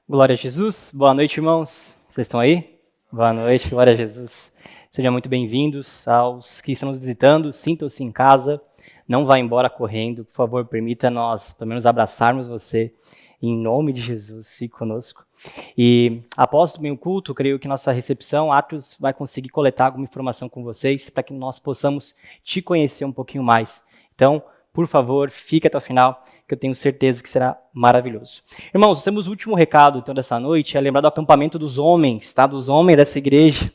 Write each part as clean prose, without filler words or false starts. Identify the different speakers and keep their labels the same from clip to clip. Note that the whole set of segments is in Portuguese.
Speaker 1: Glória a Jesus. Boa noite, irmãos. Vocês estão aí? Boa noite, glória a Jesus. Sejam muito bem-vindos aos que estão nos visitando. Sintam-se em casa. Não vá embora correndo. Por favor, permita nós, pelo menos, abraçarmos você. Em nome de Jesus, fique conosco. E após também o culto, creio que nossa recepção, Atos, vai conseguir coletar alguma informação com vocês para que nós possamos te conhecer um pouquinho mais. Então, por favor, fique até o final, que eu tenho certeza que será maravilhoso. Irmãos, temos o último recado então dessa noite, é lembrar do acampamento dos homens, tá? Dos homens dessa igreja.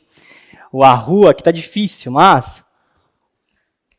Speaker 1: A rua aqui está difícil, mas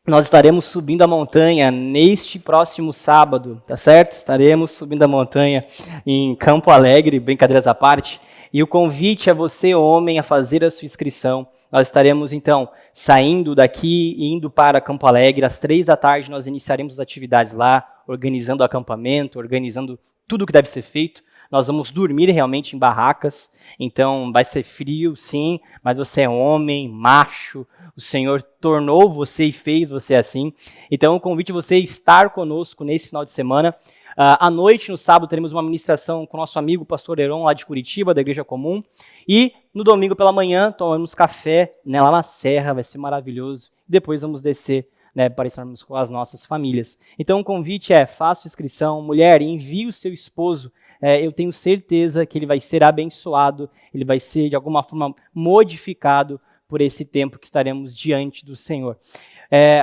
Speaker 1: nós estaremos subindo a montanha neste próximo sábado, tá certo? Estaremos subindo a montanha em Campo Alegre, brincadeiras à parte, e o convite é você, homem, a fazer a sua inscrição. Nós estaremos, então, saindo daqui e indo para Campo Alegre. Às 15h nós iniciaremos as atividades lá, organizando o acampamento, organizando tudo o que deve ser feito. Nós vamos dormir realmente em barracas, então vai ser frio, sim, mas você é homem, macho, o Senhor tornou você e fez você assim. Então, o convite é você estar conosco nesse final de semana. À noite, no sábado, teremos uma ministração com o nosso amigo pastor Heron, lá de Curitiba, da Igreja Comum. E no domingo pela manhã, tomamos café lá na Serra, vai ser maravilhoso. Depois vamos descer para estarmos com as nossas famílias. Então o convite é, faça inscrição. Mulher, envie o seu esposo. Eu tenho certeza que ele vai ser abençoado, ele vai ser de alguma forma modificado por esse tempo que estaremos diante do Senhor.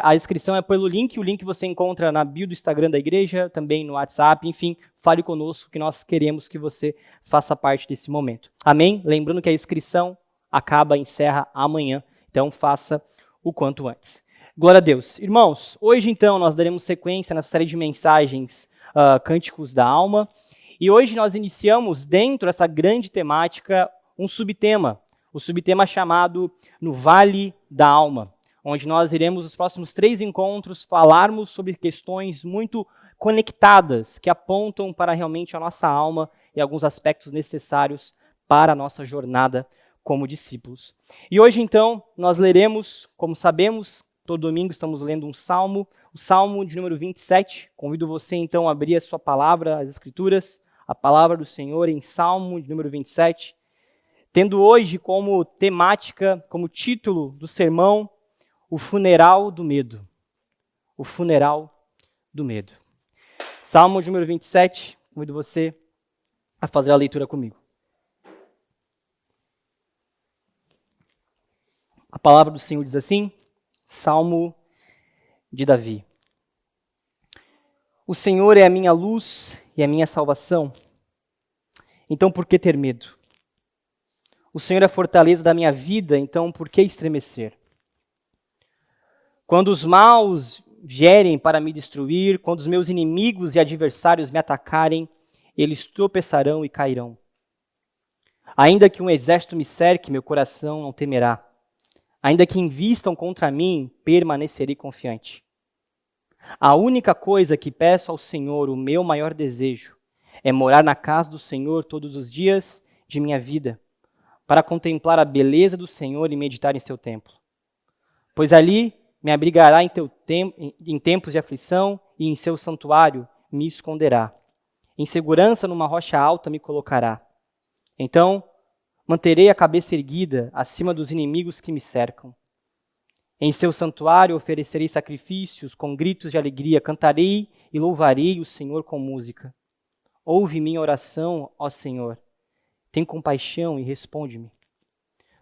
Speaker 1: A inscrição é pelo link, o link você encontra na bio do Instagram da igreja, também no WhatsApp, enfim, fale conosco que nós queremos que você faça parte desse momento. Amém? Lembrando que a inscrição encerra amanhã, então faça o quanto antes. Glória a Deus. Irmãos, hoje então nós daremos sequência nessa série de mensagens Cânticos da Alma, e hoje nós iniciamos dentro dessa grande temática um subtema, o subtema chamado No Vale da Alma, onde nós iremos, nos próximos 3 encontros, falarmos sobre questões muito conectadas, que apontam para realmente a nossa alma e alguns aspectos necessários para a nossa jornada como discípulos. E hoje, então, nós leremos, como sabemos, todo domingo estamos lendo um salmo, o salmo de número 27. Convido você, então, a abrir a sua palavra, as Escrituras, a palavra do Senhor em salmo de número 27, tendo hoje como temática, como título do sermão, o funeral do medo. O funeral do medo. Salmo número 27, convido você a fazer a leitura comigo. A palavra do Senhor diz assim, Salmo de Davi. O Senhor é a minha luz e a minha salvação. Então por que ter medo? O Senhor é a fortaleza da minha vida, então por que estremecer? Quando os maus vierem para me destruir, quando os meus inimigos e adversários me atacarem, eles tropeçarão e cairão. Ainda que um exército me cerque, meu coração não temerá. Ainda que invistam contra mim, permanecerei confiante. A única coisa que peço ao Senhor, o meu maior desejo, é morar na casa do Senhor todos os dias de minha vida, para contemplar a beleza do Senhor e meditar em seu templo. Pois ali me abrigará em tempos de aflição e em seu santuário me esconderá. Em segurança numa rocha alta me colocará. Então manterei a cabeça erguida acima dos inimigos que me cercam. Em seu santuário oferecerei sacrifícios, com gritos de alegria, cantarei e louvarei o Senhor com música. Ouve minha oração, ó Senhor. Tem compaixão e responde-me.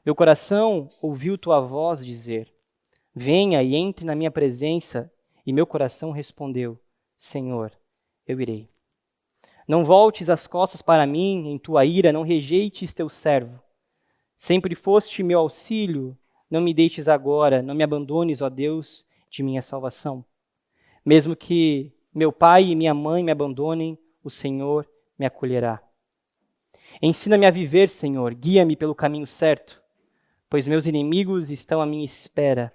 Speaker 1: Meu coração ouviu tua voz dizer, venha e entre na minha presença, e meu coração respondeu, Senhor, eu irei. Não voltes as costas para mim, em tua ira, não rejeites teu servo. Sempre foste meu auxílio, não me deixes agora, não me abandones, ó Deus, de minha salvação. Mesmo que meu pai e minha mãe me abandonem, o Senhor me acolherá. Ensina-me a viver, Senhor, guia-me pelo caminho certo, pois meus inimigos estão à minha espera.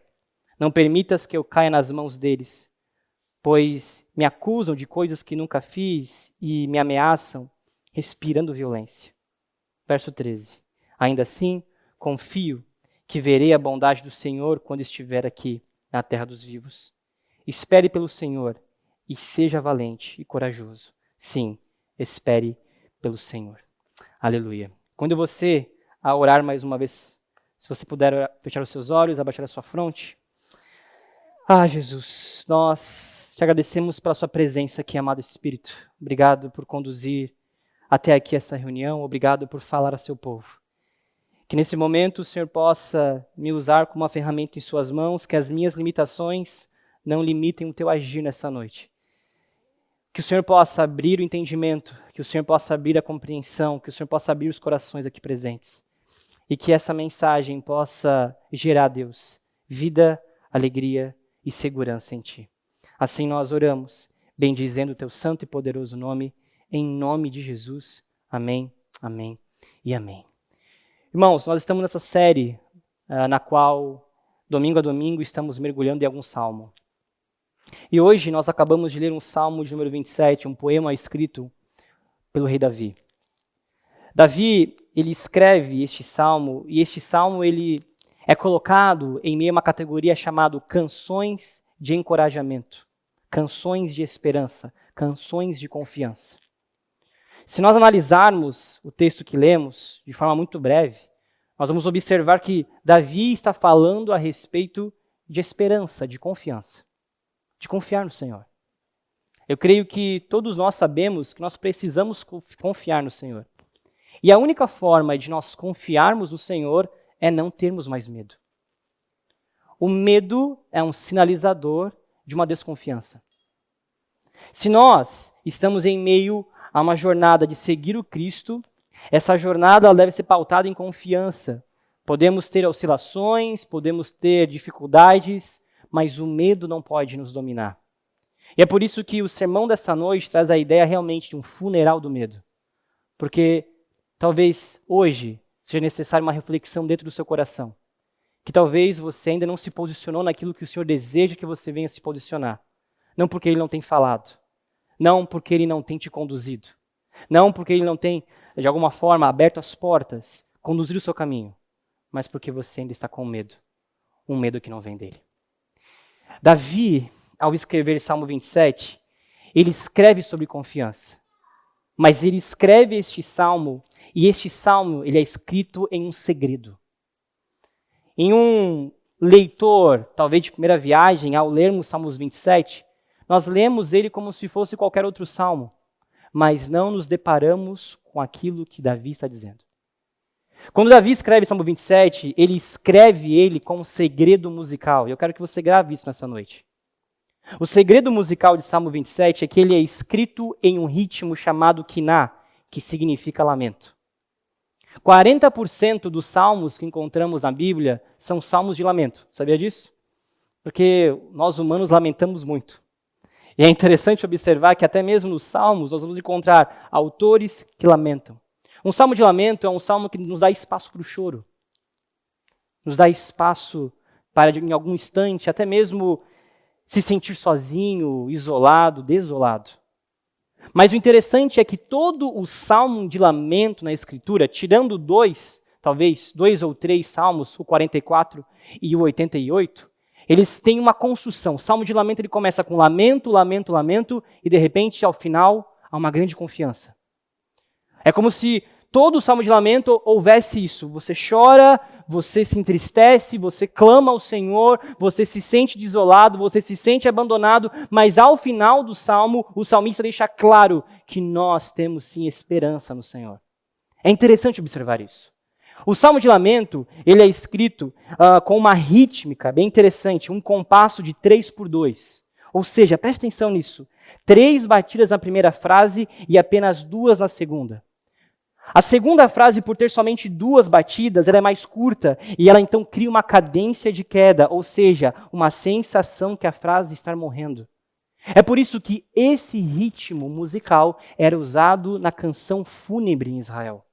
Speaker 1: Não permitas que eu caia nas mãos deles, pois me acusam de coisas que nunca fiz e me ameaçam, respirando violência. Verso 13. Ainda assim, confio que verei a bondade do Senhor quando estiver aqui, na terra dos vivos. Espere pelo Senhor e seja valente e corajoso. Sim, espere pelo Senhor. Aleluia. Quando você, a orar mais uma vez, se você puder fechar os seus olhos, abaixar a sua fronte. Jesus, nós te agradecemos pela sua presença aqui, amado Espírito. Obrigado por conduzir até aqui essa reunião. Obrigado por falar a seu povo. Que nesse momento o Senhor possa me usar como uma ferramenta em suas mãos, que as minhas limitações não limitem o teu agir nessa noite. Que o Senhor possa abrir o entendimento, que o Senhor possa abrir a compreensão, que o Senhor possa abrir os corações aqui presentes. E que essa mensagem possa gerar, Deus, vida, alegria e segurança em Ti. Assim nós oramos, bendizendo o Teu santo e poderoso nome, em nome de Jesus. Amém, amém e amém. Irmãos, nós estamos nessa série na qual, domingo a domingo, estamos mergulhando em algum salmo. E hoje nós acabamos de ler um salmo de número 27, um poema escrito pelo rei Davi. Davi, ele escreve este salmo, e este salmo ele é colocado em meio a uma categoria chamada canções de encorajamento, canções de esperança, canções de confiança. Se nós analisarmos o texto que lemos de forma muito breve, nós vamos observar que Davi está falando a respeito de esperança, de confiança, de confiar no Senhor. Eu creio que todos nós sabemos que nós precisamos confiar no Senhor. E a única forma de nós confiarmos no Senhor é não termos mais medo. O medo é um sinalizador de uma desconfiança. Se nós estamos em meio a uma jornada de seguir o Cristo, essa jornada deve ser pautada em confiança. Podemos ter oscilações, podemos ter dificuldades, mas o medo não pode nos dominar. E é por isso que o sermão dessa noite traz a ideia realmente de um funeral do medo. Porque talvez hoje seja necessária uma reflexão dentro do seu coração. Que talvez você ainda não se posicionou naquilo que o Senhor deseja que você venha se posicionar. Não porque Ele não tem falado. Não porque Ele não tem te conduzido. Não porque Ele não tem, de alguma forma, aberto as portas, conduzido o seu caminho. Mas porque você ainda está com medo. Um medo que não vem dEle. Davi, ao escrever Salmo 27, ele escreve sobre confiança. Mas ele escreve este salmo, e este salmo ele é escrito em um segredo. Em um leitor, talvez de primeira viagem, ao lermos Salmos 27, nós lemos ele como se fosse qualquer outro salmo, mas não nos deparamos com aquilo que Davi está dizendo. Quando Davi escreve Salmo 27, ele escreve ele com um segredo musical, e eu quero que você grave isso nessa noite. O segredo musical de Salmo 27 é que ele é escrito em um ritmo chamado quiná, que significa lamento. 40% dos salmos que encontramos na Bíblia são salmos de lamento. Sabia disso? Porque nós humanos lamentamos muito. E é interessante observar que até mesmo nos salmos nós vamos encontrar autores que lamentam. Um salmo de lamento é um salmo que nos dá espaço para o choro. Nos dá espaço para, em algum instante, até mesmo se sentir sozinho, isolado, desolado. Mas o interessante é que todo o salmo de lamento na Escritura, tirando talvez dois ou três salmos, o 44 e o 88, eles têm uma construção. O salmo de lamento ele começa com lamento, lamento, lamento, e de repente, ao final, há uma grande confiança. É como se todo o salmo de lamento houvesse isso. Você chora, você se entristece, você clama ao Senhor, você se sente desolado, você se sente abandonado, mas ao final do salmo, o salmista deixa claro que nós temos sim esperança no Senhor. É interessante observar isso. O salmo de lamento, ele é escrito com uma rítmica bem interessante, um compasso de 3/2. Ou seja, preste atenção nisso, 3 batidas na primeira frase e apenas 2 na segunda. A segunda frase, por ter somente 2 batidas, ela é mais curta e ela então cria uma cadência de queda, ou seja, uma sensação que a frase está morrendo. É por isso que esse ritmo musical era usado na canção fúnebre em Israel.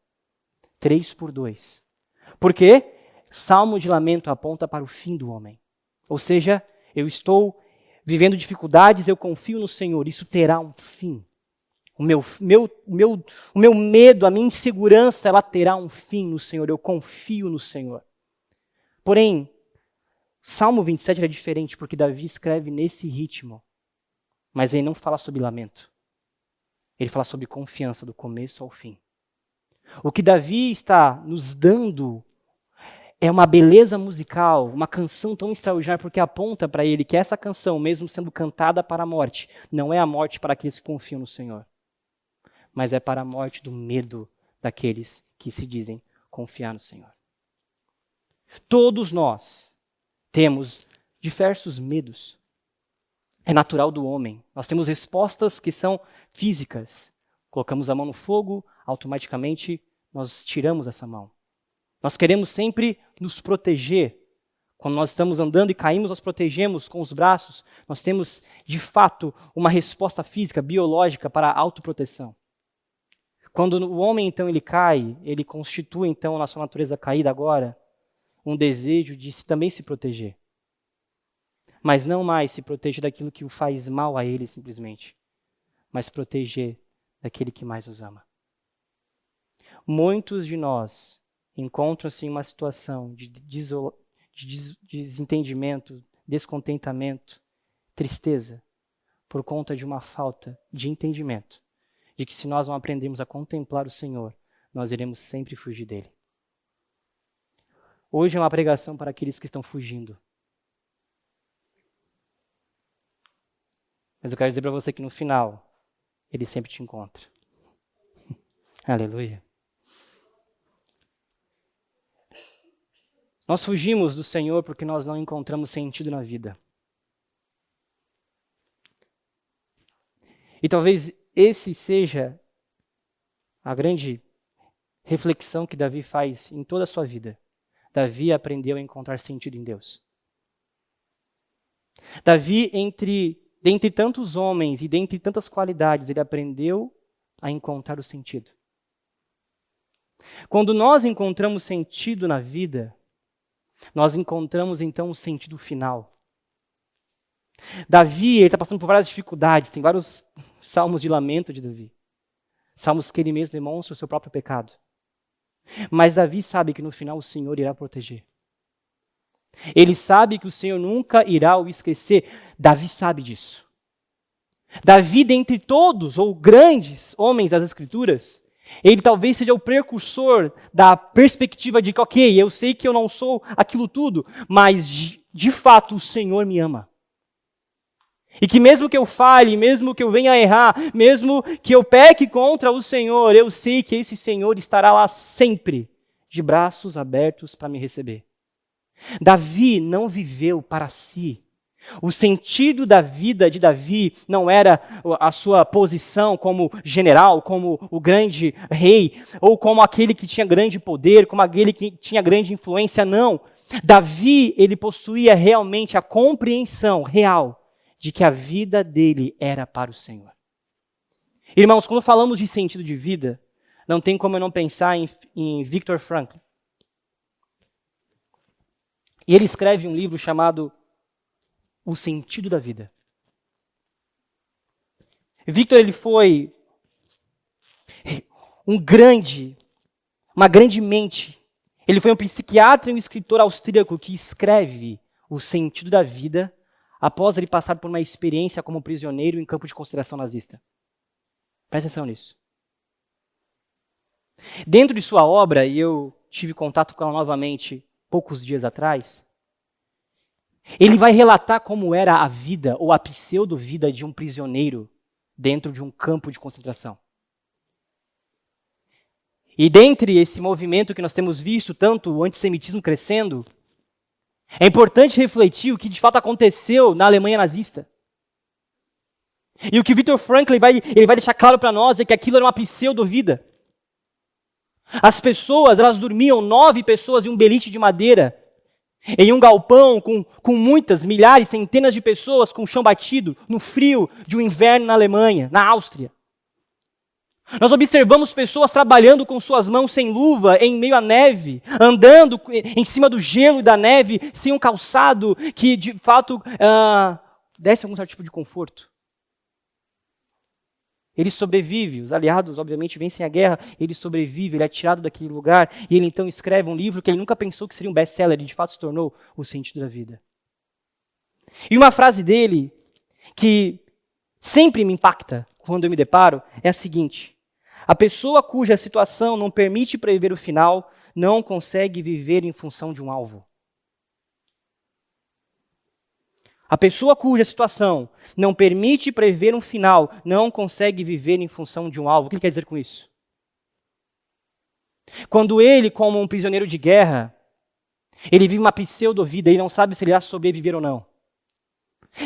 Speaker 1: 3/2. Por quê? Salmo de lamento aponta para o fim do homem. Ou seja, eu estou vivendo dificuldades, eu confio no Senhor, isso terá um fim. O meu medo, a minha insegurança, ela terá um fim no Senhor. Eu confio no Senhor. Porém, Salmo 27 é diferente porque Davi escreve nesse ritmo. Mas ele não fala sobre lamento. Ele fala sobre confiança do começo ao fim. O que Davi está nos dando é uma beleza musical, uma canção tão extraordinária, porque aponta para ele que essa canção, mesmo sendo cantada para a morte, não é a morte para aqueles que confiam no Senhor, mas é para a morte do medo daqueles que se dizem confiar no Senhor. Todos nós temos diversos medos. É natural do homem. Nós temos respostas que são físicas. Colocamos a mão no fogo, automaticamente nós tiramos essa mão. Nós queremos sempre nos proteger. Quando nós estamos andando e caímos, nós protegemos com os braços. Nós temos, de fato, uma resposta física, biológica para a autoproteção. Quando o homem, então, ele cai, ele constitui, então, na sua natureza caída agora, um desejo de também se proteger. Mas não mais se proteger daquilo que o faz mal a ele, simplesmente, mas proteger daquele que mais os ama. Muitos de nós encontram-se em uma situação de desentendimento, descontentamento, tristeza, por conta de uma falta de entendimento, de que se nós não aprendermos a contemplar o Senhor, nós iremos sempre fugir dele. Hoje é uma pregação para aqueles que estão fugindo. Mas eu quero dizer para você que no final, ele sempre te encontra. Aleluia. Nós fugimos do Senhor porque nós não encontramos sentido na vida. E talvez esse seja a grande reflexão que Davi faz em toda a sua vida. Davi aprendeu a encontrar sentido em Deus. Davi, dentre tantos homens e dentre tantas qualidades, ele aprendeu a encontrar o sentido. Quando nós encontramos sentido na vida, nós encontramos então um sentido final. Davi está passando por várias dificuldades, tem vários salmos de lamento de Davi. Salmos que ele mesmo demonstra o seu próprio pecado. Mas Davi sabe que no final o Senhor irá proteger. Ele sabe que o Senhor nunca irá o esquecer. Davi sabe disso. Davi, dentre todos, ou grandes homens das Escrituras, ele talvez seja o precursor da perspectiva de que, ok, eu sei que eu não sou aquilo tudo, mas de fato o Senhor me ama. E que mesmo que eu falhe, mesmo que eu venha a errar, mesmo que eu peque contra o Senhor, eu sei que esse Senhor estará lá sempre, de braços abertos para me receber. Davi não viveu para si. O sentido da vida de Davi não era a sua posição como general, como o grande rei, ou como aquele que tinha grande poder, como aquele que tinha grande influência, não. Davi, ele possuía realmente a compreensão real de que a vida dele era para o Senhor. Irmãos, quando falamos de sentido de vida, não tem como eu não pensar em Viktor Frankl. E ele escreve um livro chamado O Sentido da Vida. Viktor, ele foi uma grande mente. Ele foi um psiquiatra e um escritor austríaco que escreve o sentido da vida após ele passar por uma experiência como prisioneiro em campo de concentração nazista. Presta atenção nisso. Dentro de sua obra, e eu tive contato com ela novamente poucos dias atrás, ele vai relatar como era a vida, ou a pseudo-vida de um prisioneiro dentro de um campo de concentração. E dentre esse movimento que nós temos visto, tanto o antissemitismo crescendo, é importante refletir o que de fato aconteceu na Alemanha nazista. E o que Viktor Frankl vai deixar claro para nós é que aquilo era uma pseudo-vida. As pessoas, elas dormiam 9 pessoas em um beliche de madeira, em um galpão com muitas, milhares, centenas de pessoas com o chão batido, no frio de um inverno na Alemanha, na Áustria. Nós observamos pessoas trabalhando com suas mãos sem luva, em meio à neve, andando em cima do gelo e da neve, sem um calçado que, de fato, desse algum certo tipo de conforto. Ele sobrevive, os aliados, obviamente, vencem a guerra, ele sobrevive, ele é tirado daquele lugar, e ele então escreve um livro que ele nunca pensou que seria um best-seller, e de fato se tornou O Sentido da Vida. E uma frase dele, que sempre me impacta quando eu me deparo, é a seguinte: A pessoa cuja situação não permite prever o final não consegue viver em função de um alvo. A pessoa cuja situação não permite prever um final não consegue viver em função de um alvo. O que ele quer dizer com isso? Quando ele, como um prisioneiro de guerra, ele vive uma pseudo-vida, ele não sabe se ele irá sobreviver ou não.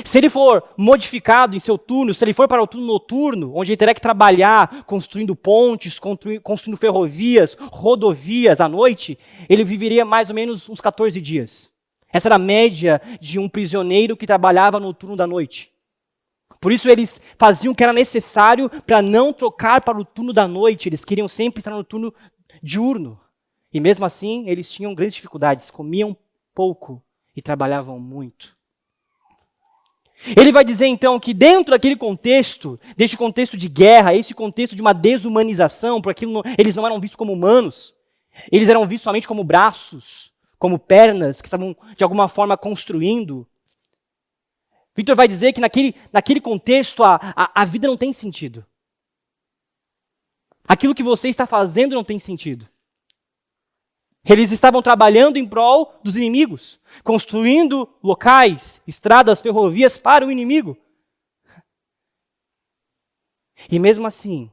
Speaker 1: Se ele for modificado em seu turno, se ele for para o turno noturno, onde ele terá que trabalhar construindo pontes, construindo ferrovias, rodovias à noite, ele viveria mais ou menos uns 14 dias. Essa era a média de um prisioneiro que trabalhava no turno da noite. Por isso eles faziam o que era necessário para não trocar para o turno da noite. Eles queriam sempre estar no turno diurno. E mesmo assim, eles tinham grandes dificuldades, comiam pouco e trabalhavam muito. Ele vai dizer então que dentro daquele contexto, deste contexto de guerra, esse contexto de uma desumanização, porque eles não eram vistos como humanos, eles eram vistos somente como braços, como pernas que estavam de alguma forma construindo. Victor vai dizer que naquele contexto a vida não tem sentido. Aquilo que você está fazendo não tem sentido. Eles estavam trabalhando em prol dos inimigos, construindo locais, estradas, ferrovias para o inimigo. E mesmo assim,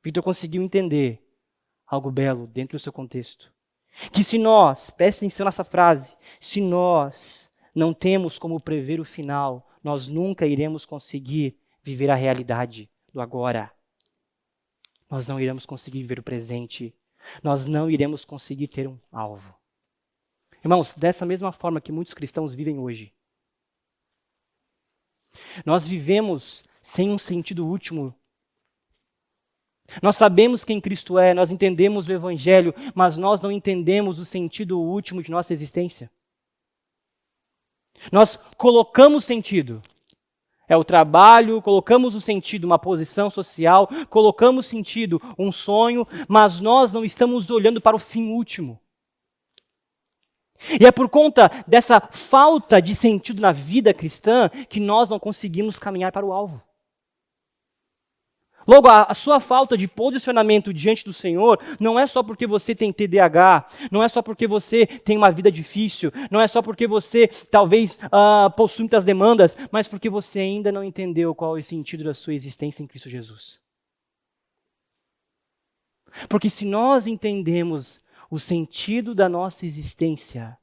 Speaker 1: Victor conseguiu entender algo belo dentro do seu contexto. Que se nós, preste atenção nessa frase, se nós não temos como prever o final, nós nunca iremos conseguir viver a realidade do agora. Nós não iremos conseguir viver o presente. Nós não iremos conseguir ter um alvo. Irmãos, dessa mesma forma que muitos cristãos vivem hoje, nós vivemos sem um sentido último. Nós sabemos quem Cristo é, nós entendemos o Evangelho, mas nós não entendemos o sentido último de nossa existência. Nós colocamos sentido. É o trabalho, colocamos o sentido, uma posição social, colocamos sentido, um sonho, mas nós não estamos olhando para o fim último. E é por conta dessa falta de sentido na vida cristã que nós não conseguimos caminhar para o alvo. Logo, a sua falta de posicionamento diante do Senhor não é só porque você tem TDAH, não é só porque você tem uma vida difícil, não é só porque você talvez possui muitas demandas, mas porque você ainda não entendeu qual é o sentido da sua existência em Cristo Jesus. Porque se nós entendemos o sentido da nossa existência,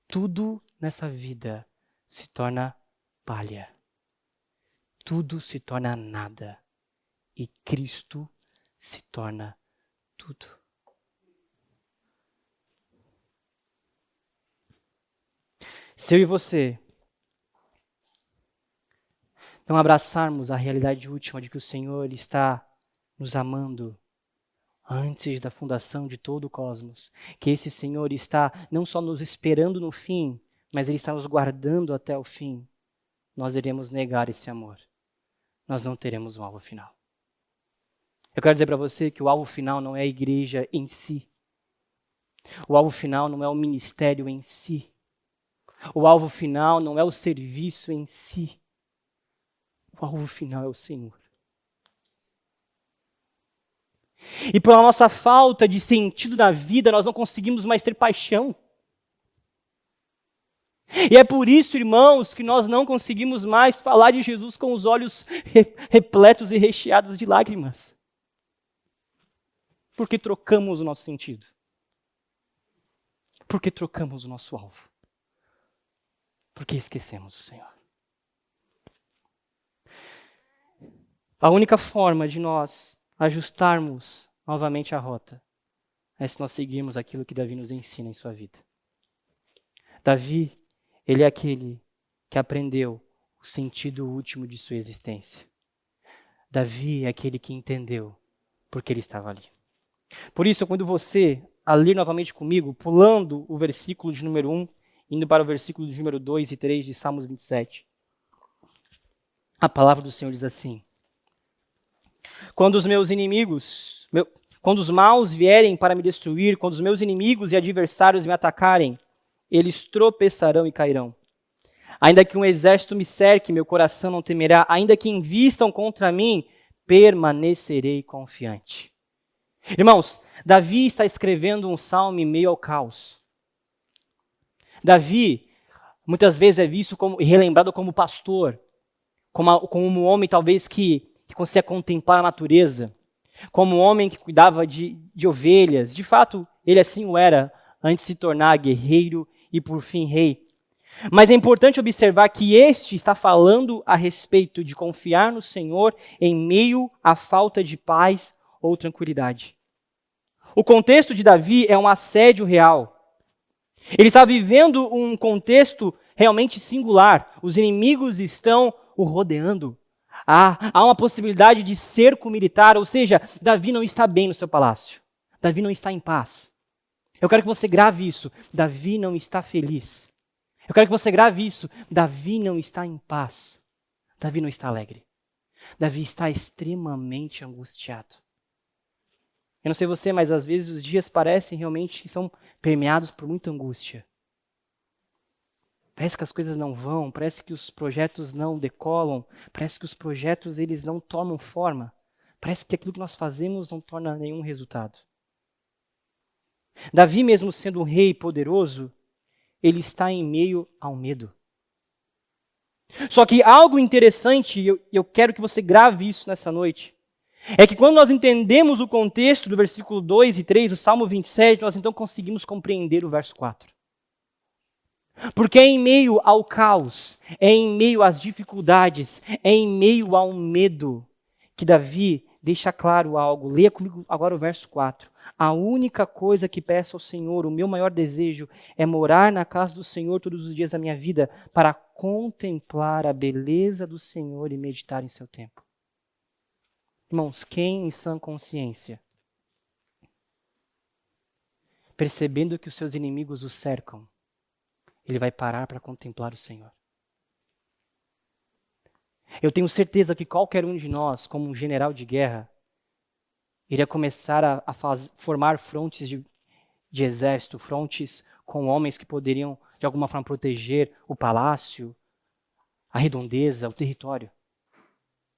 Speaker 1: tudo nessa vida se torna palha. Tudo se torna nada. E Cristo se torna tudo. Se eu e você não abraçarmos a realidade última de que o Senhor está nos amando antes da fundação de todo o cosmos, que esse Senhor está não só nos esperando no fim, mas Ele está nos guardando até o fim, nós iremos negar esse amor. Nós não teremos um alvo final. Eu quero dizer para você que o alvo final não é a igreja em si. O alvo final não é o ministério em si. O alvo final não é o serviço em si. O alvo final é o Senhor. E pela nossa falta de sentido na vida, nós não conseguimos mais ter paixão. E é por isso, irmãos, que nós não conseguimos mais falar de Jesus com os olhos repletos e recheados de lágrimas. Porque trocamos o nosso sentido. Porque trocamos o nosso alvo. Porque esquecemos o Senhor. A única forma de nós ajustarmos novamente a rota é se nós seguirmos aquilo que Davi nos ensina em sua vida. Davi, ele é aquele que aprendeu o sentido último de sua existência. Davi é aquele que entendeu porque ele estava ali. Por isso, quando você, a ler novamente comigo, pulando o versículo de número 1, indo para o versículo de número 2 e 3 de Salmos 27, a palavra do Senhor diz assim: quando os meus inimigos, quando os maus vierem para me destruir, quando os meus inimigos e adversários me atacarem, eles tropeçarão e cairão. Ainda que um exército me cerque, meu coração não temerá. Ainda que invistam contra mim, permanecerei confiante. Irmãos, Davi está escrevendo um salmo em meio ao caos. Davi, muitas vezes é visto como, e relembrado como pastor, como um homem talvez que conseguia contemplar a natureza, como um homem que cuidava de ovelhas. De fato, ele assim o era, antes de se tornar guerreiro e por fim rei. Mas é importante observar que este está falando a respeito de confiar no Senhor em meio à falta de paz ou tranquilidade. O contexto de Davi é um assédio real. Ele está vivendo um contexto realmente singular. Os inimigos estão o rodeando. Há uma possibilidade de cerco militar, ou seja, Davi não está bem no seu palácio. Davi não está em paz. Eu quero que você grave isso. Davi não está feliz. Eu quero que você grave isso. Davi não está em paz. Davi não está alegre. Davi está extremamente angustiado. Eu não sei você, mas às vezes os dias parecem realmente que são permeados por muita angústia. Parece que as coisas não vão, parece que os projetos não decolam, parece que os projetos eles não tomam forma, parece que aquilo que nós fazemos não torna nenhum resultado. Davi, mesmo sendo um rei poderoso, ele está em meio ao medo. Só que algo interessante, e eu quero que você grave isso nessa noite, é que quando nós entendemos o contexto do versículo 2 e 3 do Salmo 27, nós então conseguimos compreender o verso 4. Porque é em meio ao caos, é em meio às dificuldades, é em meio ao medo que Davi deixa claro algo. Leia comigo agora o verso 4. A única coisa que peço ao Senhor, o meu maior desejo, é morar na casa do Senhor todos os dias da minha vida, para contemplar a beleza do Senhor e meditar em seu templo. Irmãos, quem em sã consciência, percebendo que os seus inimigos o cercam, ele vai parar para contemplar o Senhor? Eu tenho certeza que qualquer um de nós, como um general de guerra, iria começar a formar frontes de exército, frontes com homens que poderiam, de alguma forma, proteger o palácio, a redondeza, o território.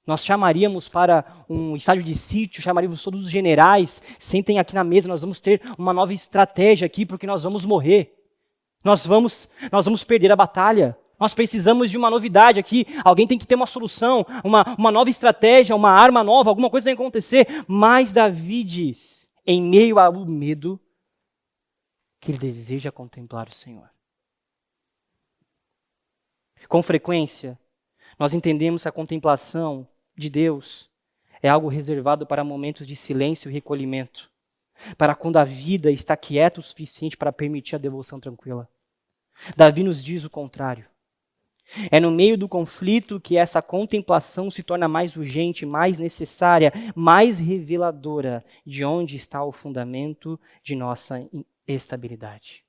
Speaker 1: Nós chamaríamos para um estádio de sítio, chamaríamos todos os generais, sentem aqui na mesa, nós vamos ter uma nova estratégia aqui, porque nós vamos morrer. Nós vamos perder a batalha. Nós precisamos de uma novidade aqui. Alguém tem que ter uma solução, uma nova estratégia, uma arma nova, alguma coisa tem que acontecer. Mas Davi diz, em meio ao medo, que ele deseja contemplar o Senhor. Com frequência, nós entendemos que a contemplação de Deus é algo reservado para momentos de silêncio e recolhimento, para quando a vida está quieta o suficiente para permitir a devoção tranquila. Davi nos diz o contrário. É no meio do conflito que essa contemplação se torna mais urgente, mais necessária, mais reveladora de onde está o fundamento de nossa estabilidade.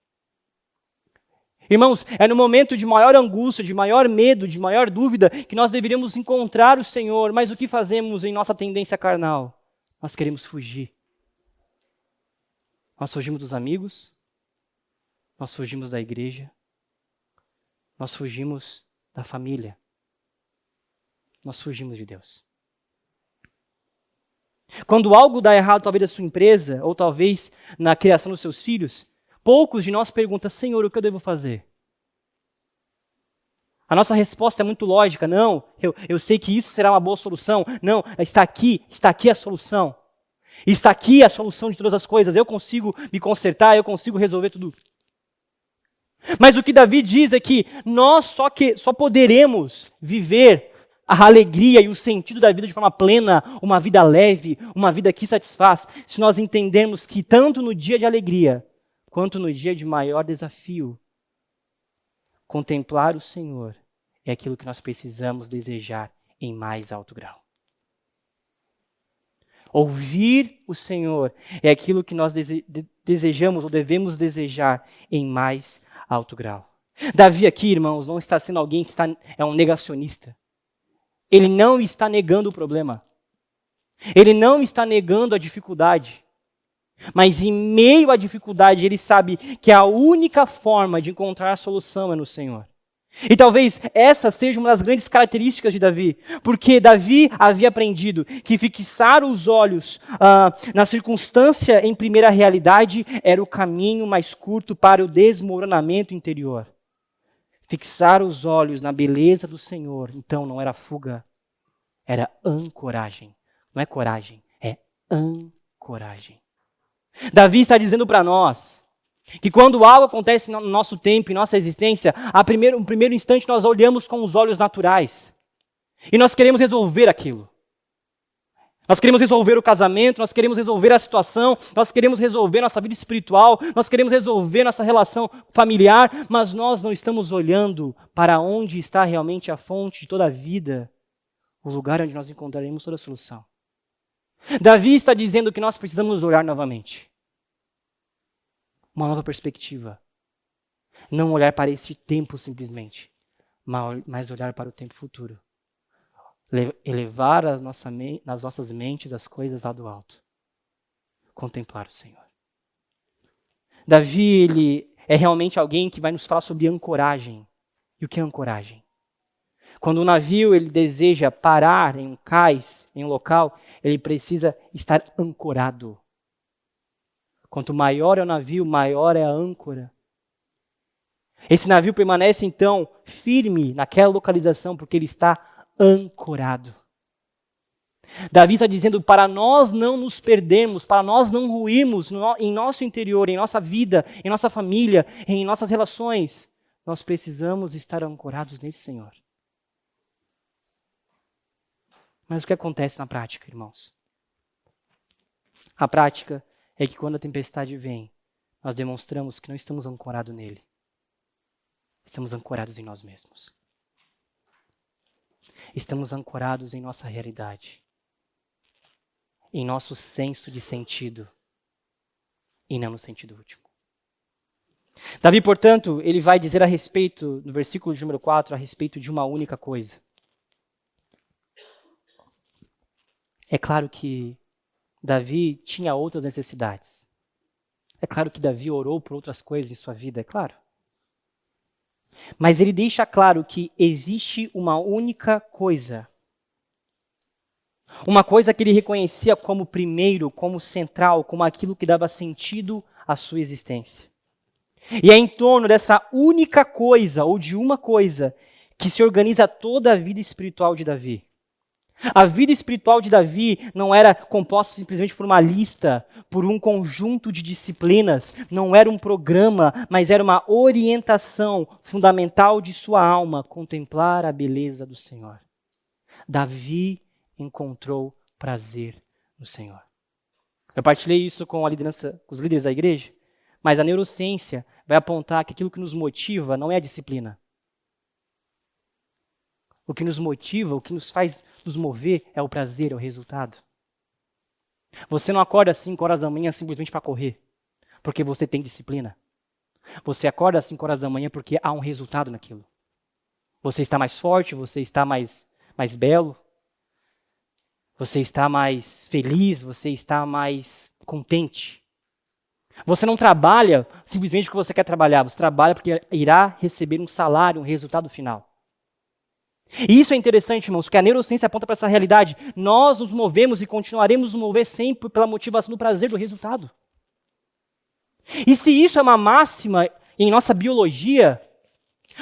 Speaker 1: Irmãos, é no momento de maior angústia, de maior medo, de maior dúvida, que nós deveríamos encontrar o Senhor, mas o que fazemos em nossa tendência carnal? Nós queremos fugir. Nós fugimos dos amigos, nós fugimos da igreja, nós fugimos da família, nós fugimos de Deus. Quando algo dá errado, talvez na sua empresa, ou talvez na criação dos seus filhos, poucos de nós perguntam, Senhor, o que eu devo fazer? A nossa resposta é muito lógica, não, eu sei que isso será uma boa solução, não, está aqui a solução. Está aqui a solução de todas as coisas, eu consigo me consertar, eu consigo resolver tudo. Mas o que Davi diz é que nós só poderemos viver a alegria e o sentido da vida de forma plena, uma vida leve, uma vida que satisfaz, se nós entendermos que tanto no dia de alegria, quanto no dia de maior desafio, contemplar o Senhor é aquilo que nós precisamos desejar em mais alto grau. Ouvir o Senhor é aquilo que nós desejamos ou devemos desejar em mais alto grau. Davi aqui, irmãos, não está sendo alguém que é um negacionista. Ele não está negando o problema. Ele não está negando a dificuldade. Mas em meio à dificuldade, ele sabe que a única forma de encontrar a solução é no Senhor. E talvez essa seja uma das grandes características de Davi, porque Davi havia aprendido que fixar os olhos na circunstância em primeira realidade era o caminho mais curto para o desmoronamento interior. Fixar os olhos na beleza do Senhor, então não era fuga, era ancoragem. Não é coragem, é ancoragem. Davi está dizendo para nós que quando algo acontece no nosso tempo, em nossa existência, no primeiro instante nós olhamos com os olhos naturais. E nós queremos resolver aquilo. Nós queremos resolver o casamento, nós queremos resolver a situação, nós queremos resolver nossa vida espiritual, nós queremos resolver nossa relação familiar, mas nós não estamos olhando para onde está realmente a fonte de toda a vida, o lugar onde nós encontraremos toda a solução. Davi está dizendo que nós precisamos olhar novamente. Uma nova perspectiva. Não olhar para este tempo simplesmente, mas olhar para o tempo futuro. Elevar nas nossas mentes as coisas lá do alto. Contemplar o Senhor. Davi, ele é realmente alguém que vai nos falar sobre ancoragem. E o que é ancoragem? Quando um navio ele deseja parar em um cais, em um local, ele precisa estar ancorado. Quanto maior é o navio, maior é a âncora. Esse navio permanece, então, firme naquela localização, porque ele está ancorado. Davi está dizendo, para nós não nos perdermos, para nós não ruirmos em nosso interior, em nossa vida, em nossa família, em nossas relações, nós precisamos estar ancorados nesse Senhor. Mas o que acontece na prática, irmãos? A prática é que quando a tempestade vem, nós demonstramos que não estamos ancorados nele. Estamos ancorados em nós mesmos. Estamos ancorados em nossa realidade. Em nosso senso de sentido. E não no sentido último. Davi, portanto, ele vai dizer a respeito, no versículo de número 4, a respeito de uma única coisa. É claro que Davi tinha outras necessidades. É claro que Davi orou por outras coisas em sua vida, é claro. Mas ele deixa claro que existe uma única coisa. Uma coisa que ele reconhecia como primeiro, como central, como aquilo que dava sentido à sua existência. E é em torno dessa única coisa, ou de uma coisa, que se organiza toda a vida espiritual de Davi. A vida espiritual de Davi não era composta simplesmente por uma lista, por um conjunto de disciplinas, não era um programa, mas era uma orientação fundamental de sua alma, contemplar a beleza do Senhor. Davi encontrou prazer no Senhor. Eu partilhei isso com a liderança, com os líderes da igreja, mas a neurociência vai apontar que aquilo que nos motiva não é a disciplina. O que nos motiva, o que nos faz nos mover é o prazer, é o resultado. Você não acorda às 5 horas da manhã simplesmente para correr, porque você tem disciplina. Você acorda às 5 horas da manhã porque há um resultado naquilo. Você está mais forte, você está mais belo, você está mais feliz, você está mais contente. Você não trabalha simplesmente porque você quer trabalhar, você trabalha porque irá receber um salário, um resultado final. E isso é interessante, irmãos, porque a neurociência aponta para essa realidade. Nós nos movemos e continuaremos nos mover sempre pela motivação do prazer do resultado. E se isso é uma máxima em nossa biologia,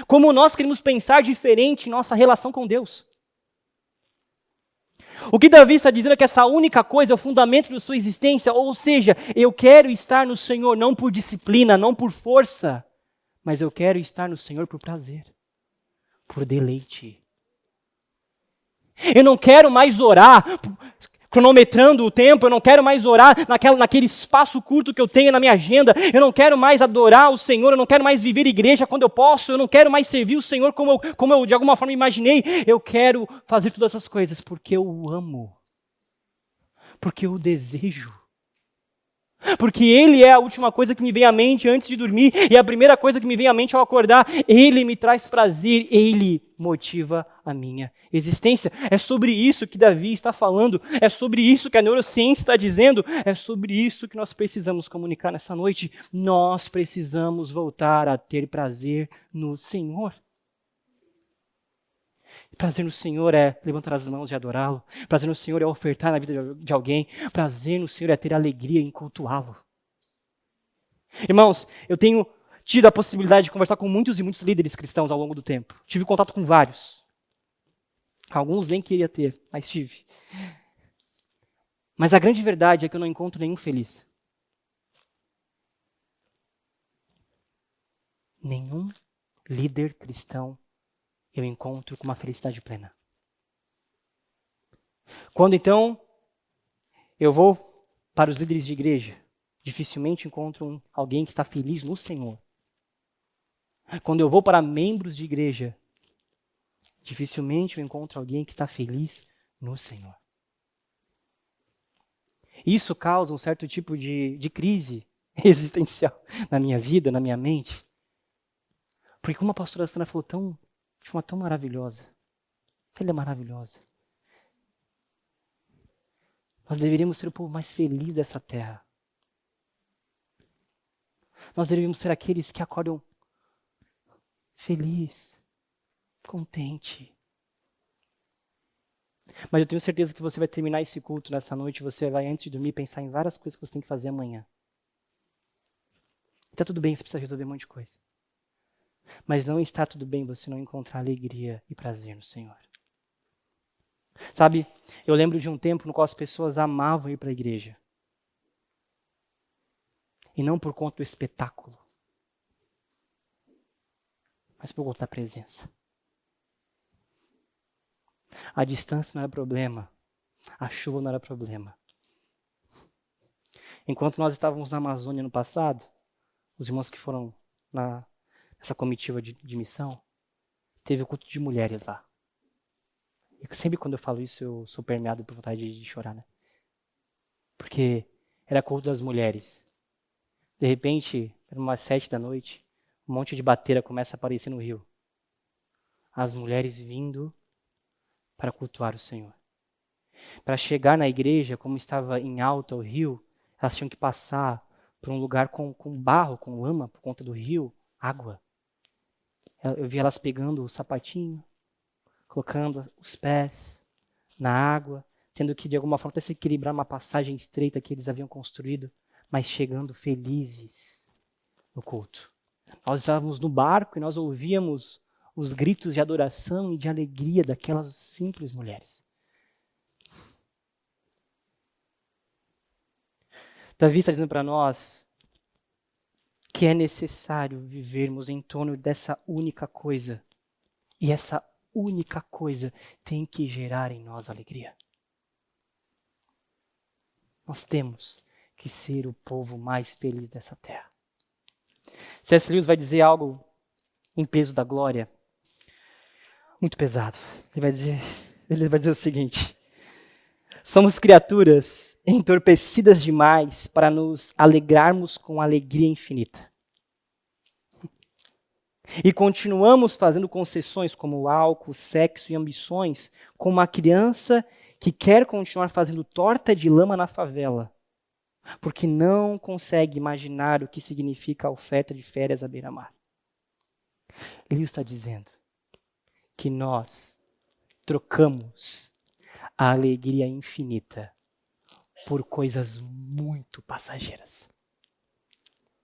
Speaker 1: como nós queremos pensar diferente em nossa relação com Deus? O que Davi está dizendo é que essa única coisa é o fundamento de sua existência, ou seja, eu quero estar no Senhor não por disciplina, não por força, mas eu quero estar no Senhor por prazer, por deleite. Eu não quero mais orar cronometrando o tempo, eu não quero mais orar naquele espaço curto que eu tenho na minha agenda, eu não quero mais adorar o Senhor, eu não quero mais viver igreja quando eu posso, eu não quero mais servir o Senhor como eu de alguma forma imaginei, eu quero fazer todas essas coisas porque eu o amo, porque eu o desejo. Porque Ele é a última coisa que me vem à mente antes de dormir, e a primeira coisa que me vem à mente ao acordar. Ele me traz prazer, Ele motiva a minha existência. É sobre isso que Davi está falando, é sobre isso que a neurociência está dizendo, é sobre isso que nós precisamos comunicar nessa noite. Nós precisamos voltar a ter prazer no Senhor. Prazer no Senhor é levantar as mãos e adorá-lo. Prazer no Senhor é ofertar na vida de alguém. Prazer no Senhor é ter alegria em cultuá-lo. Irmãos, eu tenho tido a possibilidade de conversar com muitos e muitos líderes cristãos ao longo do tempo. Tive contato com vários. Alguns nem queria ter, mas tive. Mas a grande verdade é que eu não encontro nenhum feliz. Nenhum líder cristão eu encontro com uma felicidade plena. Quando então eu vou para os líderes de igreja, dificilmente encontro alguém que está feliz no Senhor. Quando eu vou para membros de igreja, dificilmente eu encontro alguém que está feliz no Senhor. Isso causa um certo tipo de crise existencial na minha vida, na minha mente. Porque como a pastora Sandra falou de forma tão maravilhosa, ela é maravilhosa. Nós deveríamos ser o povo mais feliz dessa terra. Nós deveríamos ser aqueles que acordam feliz, contente. Mas eu tenho certeza que você vai terminar esse culto nessa noite, você vai, antes de dormir, pensar em várias coisas que você tem que fazer amanhã. Está tudo bem, você precisa resolver um monte de coisa. Mas não está tudo bem você não encontrar alegria e prazer no Senhor. Sabe, eu lembro de um tempo no qual as pessoas amavam ir para a igreja. E não por conta do espetáculo, mas por conta da presença. A distância não era problema, a chuva não era problema. Enquanto nós estávamos na Amazônia no passado, os irmãos que foram nessa comitiva de missão, teve o culto de mulheres lá. E sempre quando eu falo isso, eu sou permeado por vontade de chorar, né? Porque era culto das mulheres. De repente, era umas 7 da noite, um monte de bateira começa a aparecer no rio. As mulheres vindo para cultuar o Senhor. Para chegar na igreja, como estava em alta o rio, elas tinham que passar por um lugar com barro, com lama, por conta do rio, água. Eu vi elas pegando o sapatinho, colocando os pés na água, tendo que de alguma forma até se equilibrar uma passagem estreita que eles haviam construído, mas chegando felizes no culto. Nós estávamos no barco e nós ouvíamos os gritos de adoração e de alegria daquelas simples mulheres. Davi está dizendo para nós que é necessário vivermos em torno dessa única coisa. E essa única coisa tem que gerar em nós alegria. Nós temos que ser o povo mais feliz dessa terra. C.S. Lewis vai dizer algo em peso da glória, muito pesado. Ele vai dizer o seguinte: somos criaturas entorpecidas demais para nos alegrarmos com alegria infinita. E continuamos fazendo concessões como álcool, sexo e ambições, como uma criança que quer continuar fazendo torta de lama na favela, porque não consegue imaginar o que significa a oferta de férias à beira-mar. Lewis está dizendo que nós trocamos a alegria infinita por coisas muito passageiras.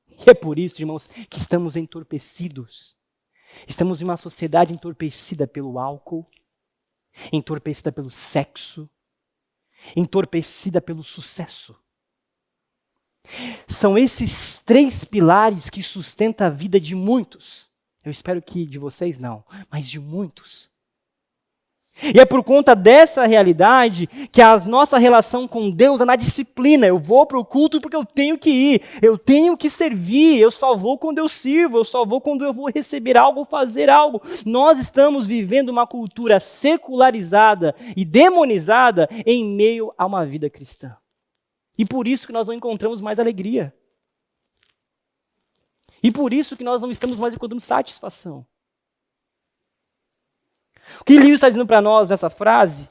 Speaker 1: E é por isso, irmãos, que estamos entorpecidos. Estamos em uma sociedade entorpecida pelo álcool, entorpecida pelo sexo, entorpecida pelo sucesso. São esses 3 pilares que sustentam a vida de muitos. Eu espero que de vocês não, mas de muitos. E é por conta dessa realidade que a nossa relação com Deus é na disciplina. Eu vou para o culto porque eu tenho que ir, eu tenho que servir, eu só vou quando eu sirvo, eu só vou quando eu vou receber algo, fazer algo. Nós estamos vivendo uma cultura secularizada e demonizada em meio a uma vida cristã. E por isso que nós não encontramos mais alegria. E por isso que nós não estamos mais encontrando satisfação. O que Lewis está dizendo para nós nessa frase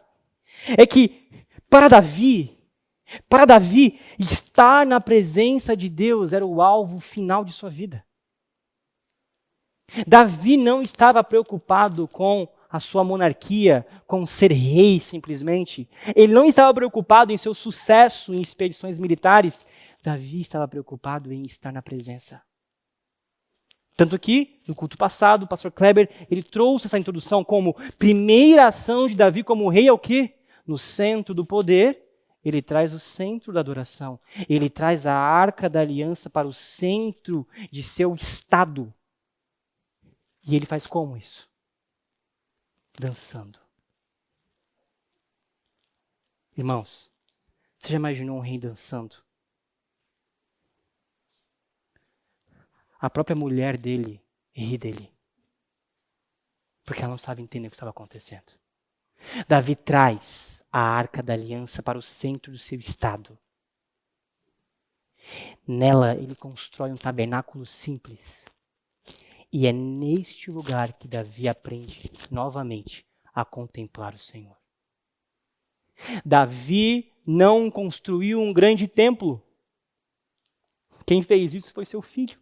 Speaker 1: é que para Davi, estar na presença de Deus era o alvo final de sua vida. Davi não estava preocupado com a sua monarquia, com ser rei simplesmente. Ele não estava preocupado em seu sucesso em expedições militares. Davi estava preocupado em estar na presença. Tanto que, no culto passado, o pastor Kleber, ele trouxe essa introdução como primeira ação de Davi como rei é o quê? No centro do poder, ele traz o centro da adoração. Ele traz a arca da aliança para o centro de seu estado. E ele faz como isso? Dançando. Irmãos, você já imaginou um rei dançando? A própria mulher dele ri dele. Porque ela não sabe entender o que estava acontecendo. Davi traz a arca da aliança para o centro do seu estado. Nela ele constrói um tabernáculo simples. E é neste lugar que Davi aprende novamente a contemplar o Senhor. Davi não construiu um grande templo. Quem fez isso foi seu filho.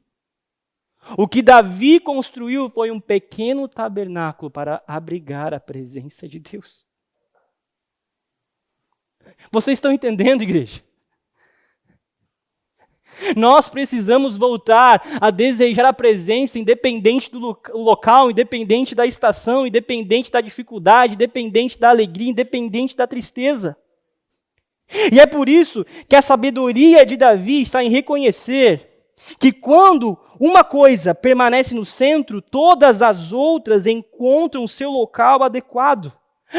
Speaker 1: O que Davi construiu foi um pequeno tabernáculo para abrigar a presença de Deus. Vocês estão entendendo, igreja? Nós precisamos voltar a desejar a presença independente do local, independente da estação, independente da dificuldade, independente da alegria, independente da tristeza. E é por isso que a sabedoria de Davi está em reconhecer que quando uma coisa permanece no centro, todas as outras encontram o seu local adequado.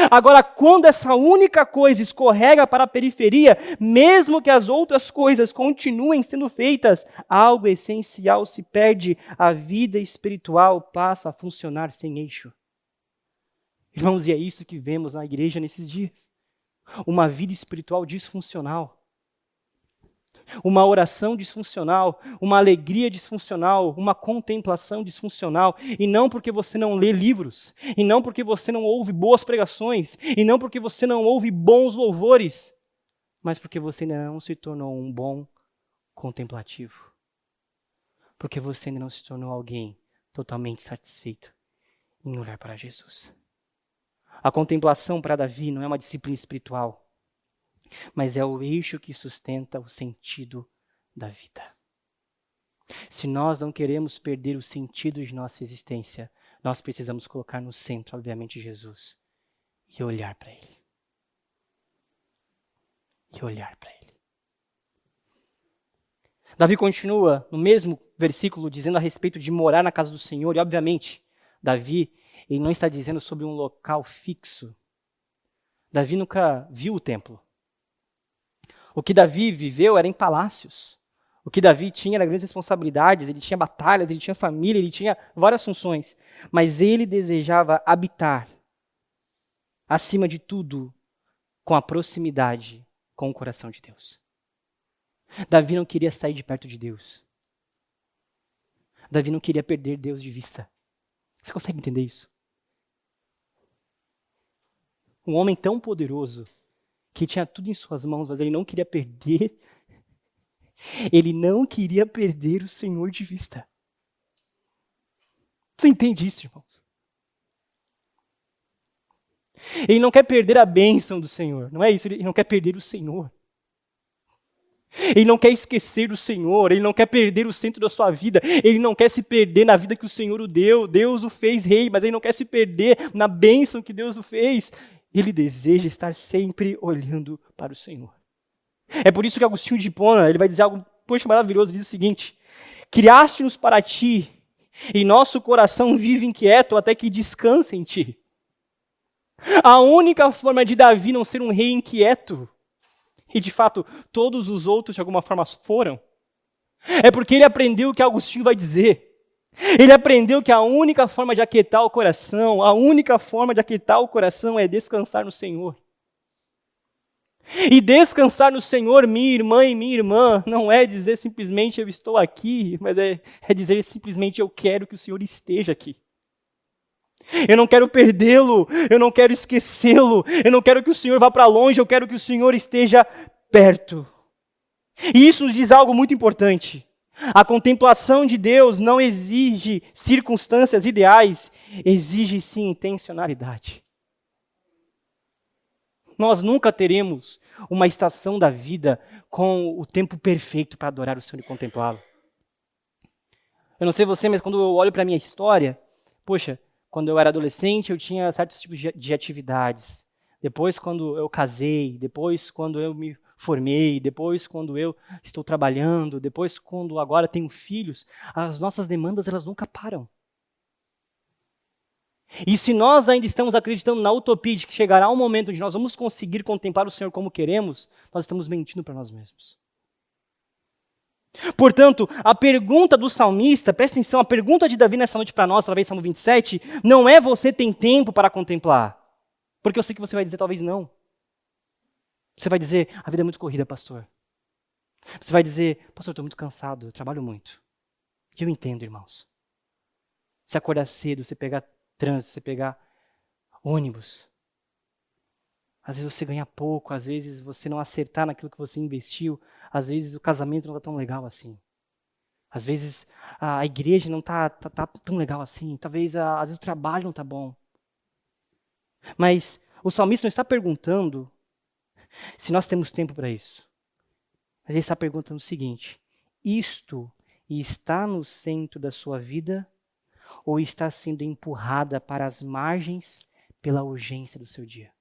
Speaker 1: Agora, quando essa única coisa escorrega para a periferia, mesmo que as outras coisas continuem sendo feitas, algo essencial se perde, a vida espiritual passa a funcionar sem eixo. Irmãos, e é isso que vemos na igreja nesses dias. Uma vida espiritual disfuncional. Uma oração disfuncional, uma alegria disfuncional, uma contemplação disfuncional. E não porque você não lê livros, e não porque você não ouve boas pregações, e não porque você não ouve bons louvores, mas porque você ainda não se tornou um bom contemplativo. Porque você ainda não se tornou alguém totalmente satisfeito em olhar para Jesus. A contemplação para Davi não é uma disciplina espiritual, mas é o eixo que sustenta o sentido da vida. Se nós não queremos perder o sentido de nossa existência, nós precisamos colocar no centro, obviamente, Jesus e olhar para Ele. E olhar para Ele. Davi continua no mesmo versículo dizendo a respeito de morar na casa do Senhor, e obviamente, Davi, ele não está dizendo sobre um local fixo. Davi nunca viu o templo. O que Davi viveu era em palácios. O que Davi tinha era grandes responsabilidades, ele tinha batalhas, ele tinha família, ele tinha várias funções. Mas ele desejava habitar, acima de tudo, com a proximidade com o coração de Deus. Davi não queria sair de perto de Deus. Davi não queria perder Deus de vista. Você consegue entender isso? Um homem tão poderoso, que tinha tudo em suas mãos, mas ele não queria perder. Ele não queria perder o Senhor de vista. Você entende isso, irmãos? Ele não quer perder a bênção do Senhor. Não é isso, ele não quer perder o Senhor. Ele não quer esquecer do Senhor, ele não quer perder o centro da sua vida, ele não quer se perder na vida que o Senhor o deu. Deus o fez rei, mas ele não quer se perder na bênção que Deus o fez. Ele deseja estar sempre olhando para o Senhor. É por isso que Agostinho de Hipona, ele vai dizer algo, poxa, maravilhoso, diz o seguinte: criaste-nos para ti, e nosso coração vive inquieto até que descanse em ti. A única forma de Davi não ser um rei inquieto, e de fato todos os outros de alguma forma foram, é porque ele aprendeu o que Agostinho vai dizer. Ele aprendeu que a única forma de aquietar o coração, é descansar no Senhor. E descansar no Senhor, minha irmã e minha irmã, não é dizer simplesmente eu estou aqui, mas é dizer simplesmente eu quero que o Senhor esteja aqui. Eu não quero perdê-lo, eu não quero esquecê-lo, eu não quero que o Senhor vá para longe, eu quero que o Senhor esteja perto. E isso nos diz algo muito importante. A contemplação de Deus não exige circunstâncias ideais, exige sim intencionalidade. Nós nunca teremos uma estação da vida com o tempo perfeito para adorar o Senhor e contemplá-lo. Eu não sei você, mas quando eu olho para a minha história, poxa, quando eu era adolescente eu tinha certos tipos de atividades. Depois quando eu casei, depois quando eu me formei, depois quando eu estou trabalhando, depois quando agora tenho filhos, as nossas demandas elas nunca param. E se nós ainda estamos acreditando na utopia de que chegará um momento onde nós vamos conseguir contemplar o Senhor como queremos, nós estamos mentindo para nós mesmos. Portanto, a pergunta do salmista, presta atenção, a pergunta de Davi nessa noite para nós, através do Salmo 27, não é você tem tempo para contemplar. Porque eu sei que você vai dizer talvez não. Você vai dizer, a vida é muito corrida, pastor. Você vai dizer, pastor, eu estou muito cansado, eu trabalho muito. E eu entendo, irmãos. Você acordar cedo, você pegar trânsito, você pegar ônibus. Às vezes você ganha pouco, às vezes você não acertar naquilo que você investiu, às vezes o casamento não está tão legal assim. Às vezes a igreja não está tão legal assim, talvez às vezes o trabalho não está bom. Mas o salmista não está perguntando se nós temos tempo para isso. Mas ele está perguntando o seguinte, isto está no centro da sua vida ou está sendo empurrada para as margens pela urgência do seu dia?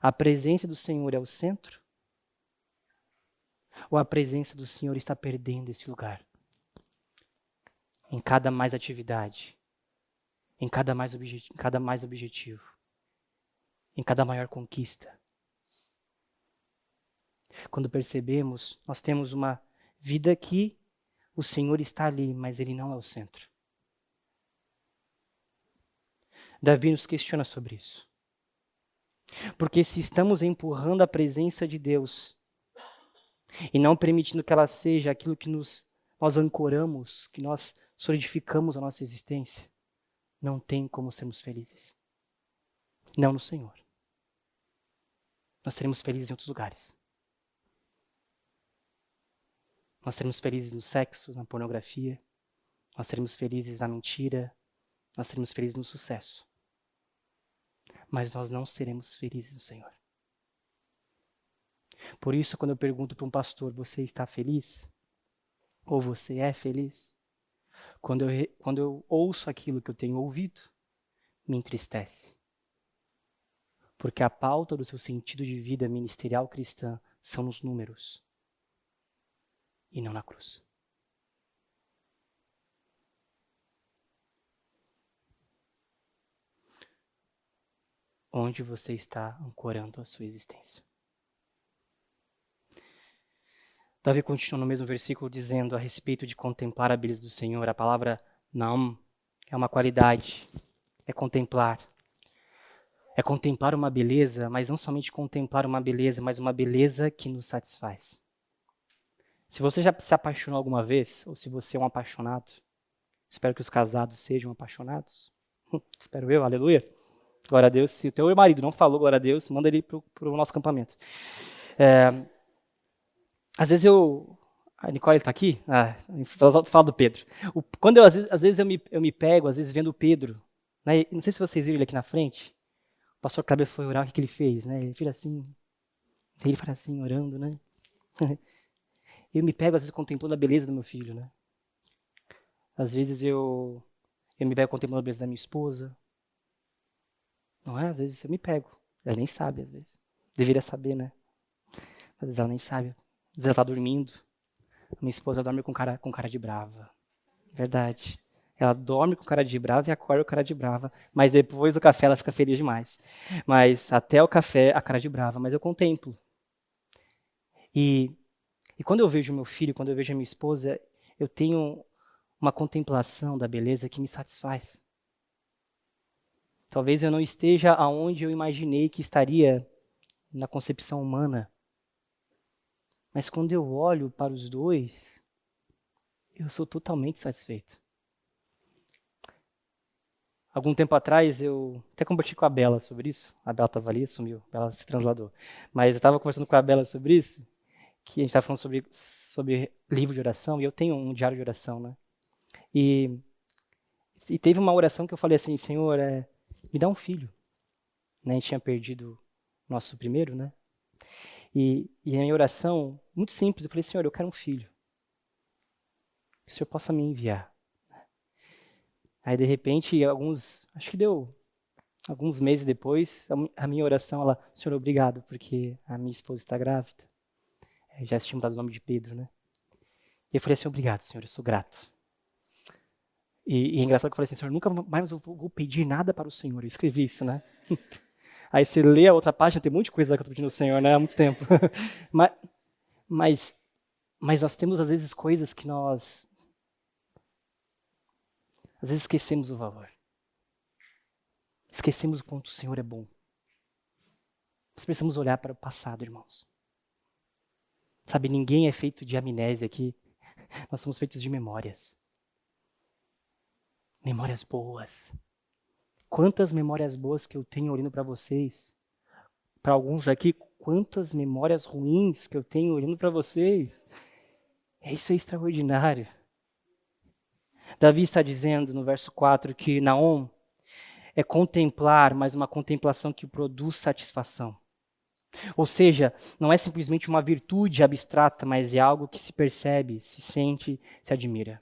Speaker 1: A presença do Senhor é o centro? Ou a presença do Senhor está perdendo esse lugar? Em cada mais atividade, em cada mais objetivo, em cada maior conquista. Quando percebemos, nós temos uma vida que o Senhor está ali, mas Ele não é o centro. Davi nos questiona sobre isso. Porque se estamos empurrando a presença de Deus e não permitindo que ela seja aquilo que nós ancoramos, que nós solidificamos a nossa existência, não tem como sermos felizes. Não no Senhor. Nós seremos felizes em outros lugares. Nós seremos felizes no sexo, na pornografia. Nós seremos felizes na mentira. Nós seremos felizes no sucesso. Mas nós não seremos felizes no Senhor. Por isso, quando eu pergunto para um pastor, você está feliz? Ou você é feliz? Quando eu ouço aquilo que eu tenho ouvido, me entristece. Porque a pauta do seu sentido de vida ministerial cristã são nos números e não na cruz. Onde você está ancorando a sua existência? Davi continua no mesmo versículo dizendo a respeito de contemplar a beleza do Senhor. A palavra naam é uma qualidade, é contemplar. É contemplar uma beleza, mas não somente contemplar uma beleza, mas uma beleza que nos satisfaz. Se você já se apaixonou alguma vez, ou se você é um apaixonado, espero que os casados sejam apaixonados. Espero eu, aleluia. Glória a Deus. Se o teu marido não falou glória a Deus, manda ele para o nosso acampamento. Às vezes a Nicole está aqui? Fala do Pedro. Quando às vezes eu me pego, às vezes vendo o Pedro, né? Não sei se vocês viram ele aqui na frente. O pastor Kleber foi orar, o que ele fez? Né? Ele fez assim, ele faz assim, orando, né? Eu me pego, às vezes, contemplando a beleza do meu filho, né? Às vezes eu me pego contemplando a beleza da minha esposa. Não é? Às vezes eu me pego. Ela nem sabe, às vezes. Deveria saber, né? Às vezes ela nem sabe. Às vezes ela está dormindo. Minha esposa dorme com cara de brava. Verdade. Ela dorme com cara de brava e acorda com cara de brava. Mas depois do café ela fica feliz demais. Mas até o café, a cara de brava. Mas eu contemplo. E quando eu vejo meu filho, quando eu vejo a minha esposa, eu tenho uma contemplação da beleza que me satisfaz. Talvez eu não esteja aonde eu imaginei que estaria na concepção humana. Mas quando eu olho para os dois, eu sou totalmente satisfeito. Algum tempo atrás, eu até conversei com a Bela sobre isso. A Bela estava ali, sumiu, a Bela se transladou. Mas eu estava conversando com a Bela sobre isso, que a gente estava falando sobre livro de oração, e eu tenho um diário de oração, né? E teve uma oração que eu falei assim, Senhor, me dá um filho. Né? A gente tinha perdido o nosso primeiro, né? E a minha oração, muito simples, eu falei, Senhor, eu quero um filho. Que o Senhor possa me enviar. Aí, de repente, acho que deu alguns meses depois, a minha oração, Senhor, obrigado, porque a minha esposa está grávida. Já tínhamos dado o nome de Pedro, né? E eu falei assim, obrigado, Senhor, eu sou grato. E é engraçado que eu falei assim, Senhor, nunca mais eu vou pedir nada para o Senhor. Eu escrevi isso, né? Aí você lê a outra página, tem um monte de coisa que eu estou pedindo ao Senhor, né? Há muito tempo. mas nós temos, às vezes, coisas que nós... Às vezes esquecemos o valor. Esquecemos o quanto o Senhor é bom. Nós precisamos olhar para o passado, irmãos. Sabe, ninguém é feito de amnésia aqui. Nós somos feitos de memórias. Memórias boas. Quantas memórias boas que eu tenho olhando para vocês. Para alguns aqui, quantas memórias ruins que eu tenho olhando para vocês. Isso é extraordinário. Davi está dizendo no verso 4 que Naom é contemplar, mas uma contemplação que produz satisfação. Ou seja, não é simplesmente uma virtude abstrata, mas é algo que se percebe, se sente, se admira.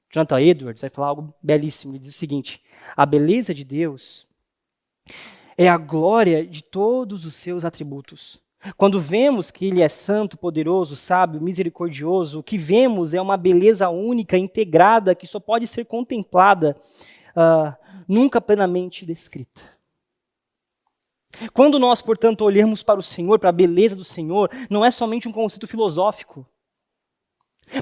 Speaker 1: Jonathan Edwards vai falar algo belíssimo. Ele diz o seguinte, a beleza de Deus é a glória de todos os seus atributos. Quando vemos que Ele é santo, poderoso, sábio, misericordioso, o que vemos é uma beleza única, integrada, que só pode ser contemplada, nunca plenamente descrita. Quando nós, portanto, olhamos para o Senhor, para a beleza do Senhor, não é somente um conceito filosófico,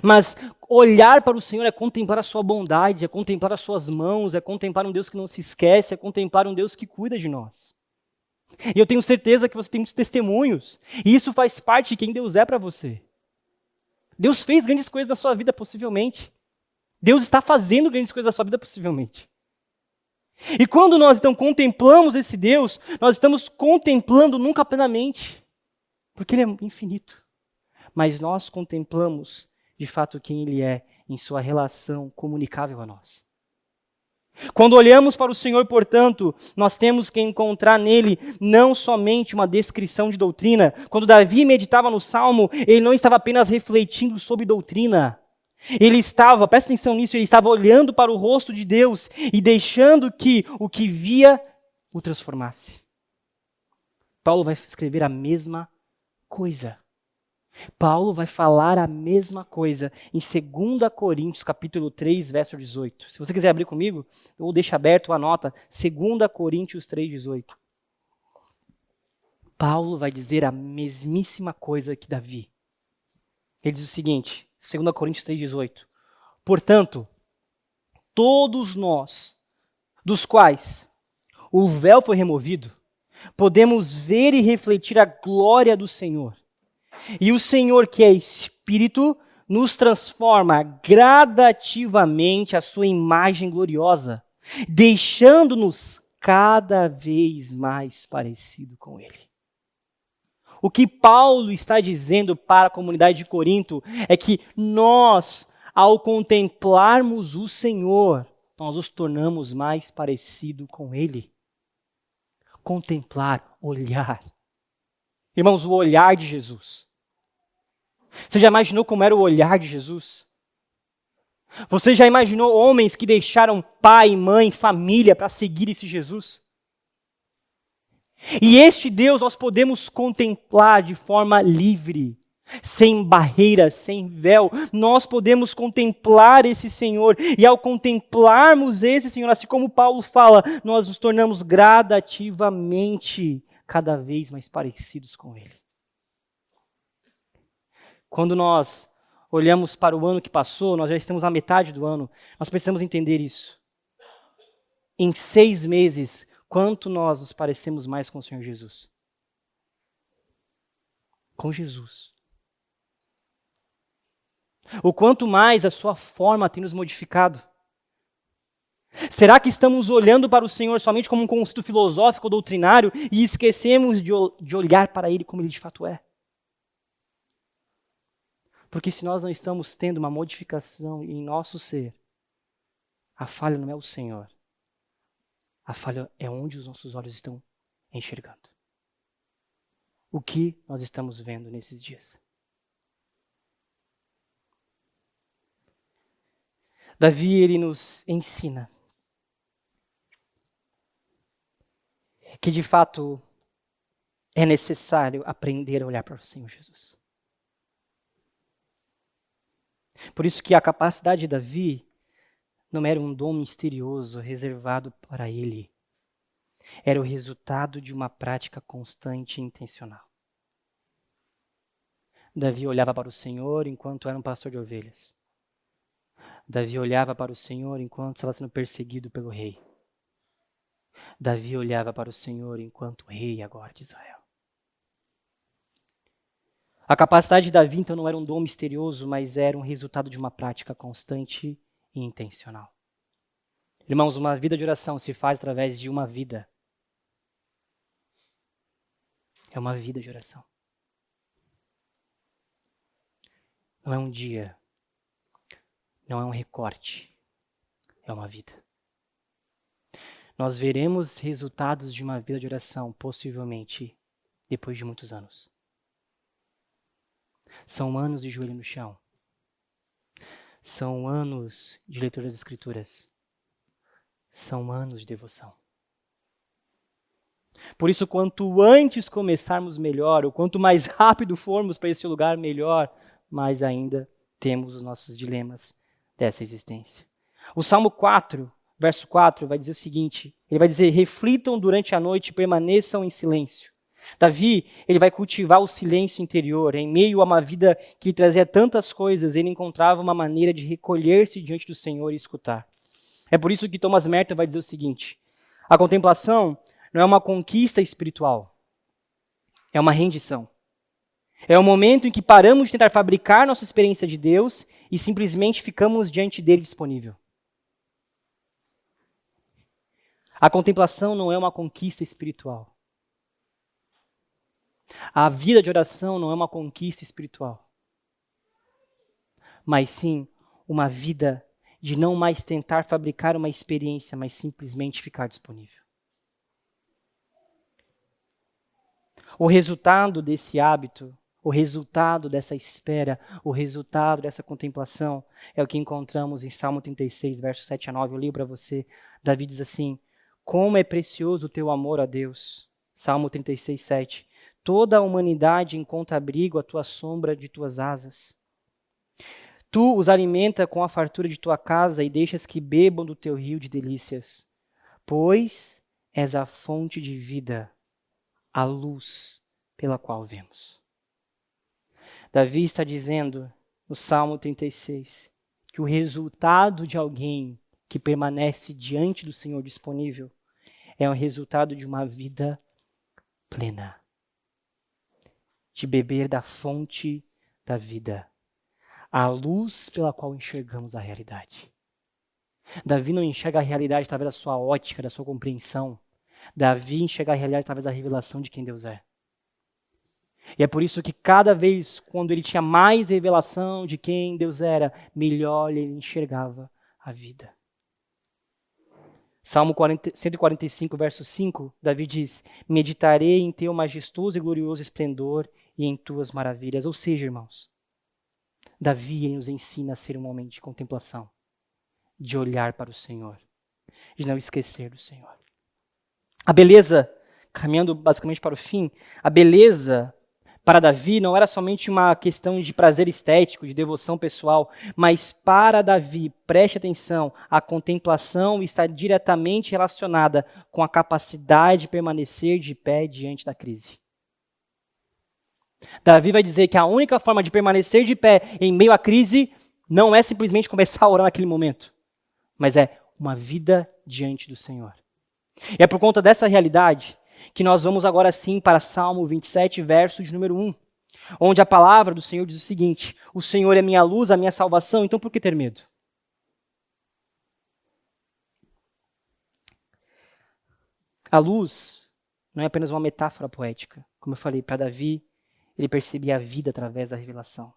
Speaker 1: mas olhar para o Senhor é contemplar a sua bondade, é contemplar as suas mãos, é contemplar um Deus que não se esquece, é contemplar um Deus que cuida de nós. E eu tenho certeza que você tem muitos testemunhos, e isso faz parte de quem Deus é para você. Deus fez grandes coisas na sua vida, possivelmente. Deus está fazendo grandes coisas na sua vida, possivelmente. E quando nós, então, contemplamos esse Deus, nós estamos contemplando nunca plenamente, porque Ele é infinito. Mas nós contemplamos, de fato, quem Ele é em sua relação comunicável a nós. Quando olhamos para o Senhor, portanto, nós temos que encontrar nele não somente uma descrição de doutrina. Quando Davi meditava no Salmo, ele não estava apenas refletindo sobre doutrina. Ele estava, presta atenção nisso, ele estava olhando para o rosto de Deus e deixando que o que via o transformasse. Paulo vai escrever a mesma coisa. Paulo vai falar a mesma coisa em 2 Coríntios, capítulo 3, verso 18. Se você quiser abrir comigo, ou deixa aberto, anota, 2 Coríntios 3, 18. Paulo vai dizer a mesmíssima coisa que Davi. Ele diz o seguinte, 2 Coríntios 3, 18. Portanto, todos nós, dos quais o véu foi removido, podemos ver e refletir a glória do Senhor. E o Senhor, que é Espírito, nos transforma gradativamente à sua imagem gloriosa, deixando-nos cada vez mais parecido com Ele. O que Paulo está dizendo para a comunidade de Corinto é que nós, ao contemplarmos o Senhor, nós nos tornamos mais parecido com Ele. Contemplar, olhar. Irmãos, o olhar de Jesus. Você já imaginou como era o olhar de Jesus? Você já imaginou homens que deixaram pai, mãe, família para seguir esse Jesus? E este Deus nós podemos contemplar de forma livre, sem barreiras, sem véu. Nós podemos contemplar esse Senhor. E ao contemplarmos esse Senhor, assim como Paulo fala, nós nos tornamos gradativamente cada vez mais parecidos com Ele. Quando nós olhamos para o ano que passou, nós já estamos na metade do ano, nós precisamos entender isso. Em 6 meses, quanto nós nos parecemos mais com o Senhor Jesus? Com Jesus. O quanto mais a sua forma tem nos modificado. Será que estamos olhando para o Senhor somente como um conceito filosófico ou doutrinário e esquecemos de olhar para Ele como Ele de fato é? Porque se nós não estamos tendo uma modificação em nosso ser, a falha não é o Senhor. A falha é onde os nossos olhos estão enxergando. O que nós estamos vendo nesses dias? Davi, ele nos ensina que de fato é necessário aprender a olhar para o Senhor Jesus. Por isso que a capacidade de Davi não era um dom misterioso reservado para ele. Era o resultado de uma prática constante e intencional. Davi olhava para o Senhor enquanto era um pastor de ovelhas. Davi olhava para o Senhor enquanto estava sendo perseguido pelo rei. Davi olhava para o Senhor enquanto rei agora de Israel. A capacidade de Davi, então, não era um dom misterioso, mas era um resultado de uma prática constante e intencional. Irmãos, uma vida de oração se faz através de uma vida. É uma vida de oração. Não é um dia. Não é um recorte. É uma vida. Nós veremos resultados de uma vida de oração, possivelmente, depois de muitos anos. São anos de joelho no chão. São anos de leitura das Escrituras. São anos de devoção. Por isso, quanto antes começarmos melhor, ou quanto mais rápido formos para esse lugar melhor, mais ainda temos os nossos dilemas dessa existência. O Salmo 4, verso 4, vai dizer o seguinte, ele vai dizer, reflitam durante a noite e permaneçam em silêncio. Davi, ele vai cultivar o silêncio interior. Em meio a uma vida que lhe trazia tantas coisas, ele encontrava uma maneira de recolher-se diante do Senhor e escutar. É por isso que Thomas Merton vai dizer o seguinte, a contemplação não é uma conquista espiritual, é uma rendição. É o momento em que paramos de tentar fabricar nossa experiência de Deus e simplesmente ficamos diante dele disponível. A contemplação não é uma conquista espiritual. A vida de oração não é uma conquista espiritual, mas sim uma vida de não mais tentar fabricar uma experiência, mas simplesmente ficar disponível. O resultado desse hábito, o resultado dessa espera, o resultado dessa contemplação é o que encontramos em Salmo 36, versos 7 a 9. Eu li para você. Davi diz assim, como é precioso o teu amor a Deus. Salmo 36, 7. Toda a humanidade encontra abrigo à tua sombra de tuas asas. Tu os alimenta com a fartura de tua casa e deixas que bebam do teu rio de delícias. Pois és a fonte de vida, a luz pela qual vemos. Davi está dizendo no Salmo 36 que o resultado de alguém que permanece diante do Senhor disponível é o resultado de uma vida plena. De beber da fonte da vida, a luz pela qual enxergamos a realidade. Davi não enxerga a realidade através da sua ótica, da sua compreensão. Davi enxerga a realidade através da revelação de quem Deus é. E é por isso que cada vez, quando ele tinha mais revelação de quem Deus era, melhor ele enxergava a vida. Salmo 145, verso 5, Davi diz, meditarei em teu majestoso e glorioso esplendor e em tuas maravilhas. Ou seja, irmãos, Davi nos ensina a ser um homem de contemplação, de olhar para o Senhor, de não esquecer do Senhor. A beleza, caminhando basicamente para o fim, a beleza para Davi não era somente uma questão de prazer estético, de devoção pessoal, mas para Davi, preste atenção, a contemplação está diretamente relacionada com a capacidade de permanecer de pé diante da crise. Davi vai dizer que a única forma de permanecer de pé em meio à crise não é simplesmente começar a orar naquele momento, mas é uma vida diante do Senhor. E é por conta dessa realidade que nós vamos agora sim para Salmo 27, verso de número 1, onde a palavra do Senhor diz o seguinte, o Senhor é minha luz, a minha salvação, então por que ter medo? A luz não é apenas uma metáfora poética. Como eu falei, para Davi, ele percebia a vida através da revelação.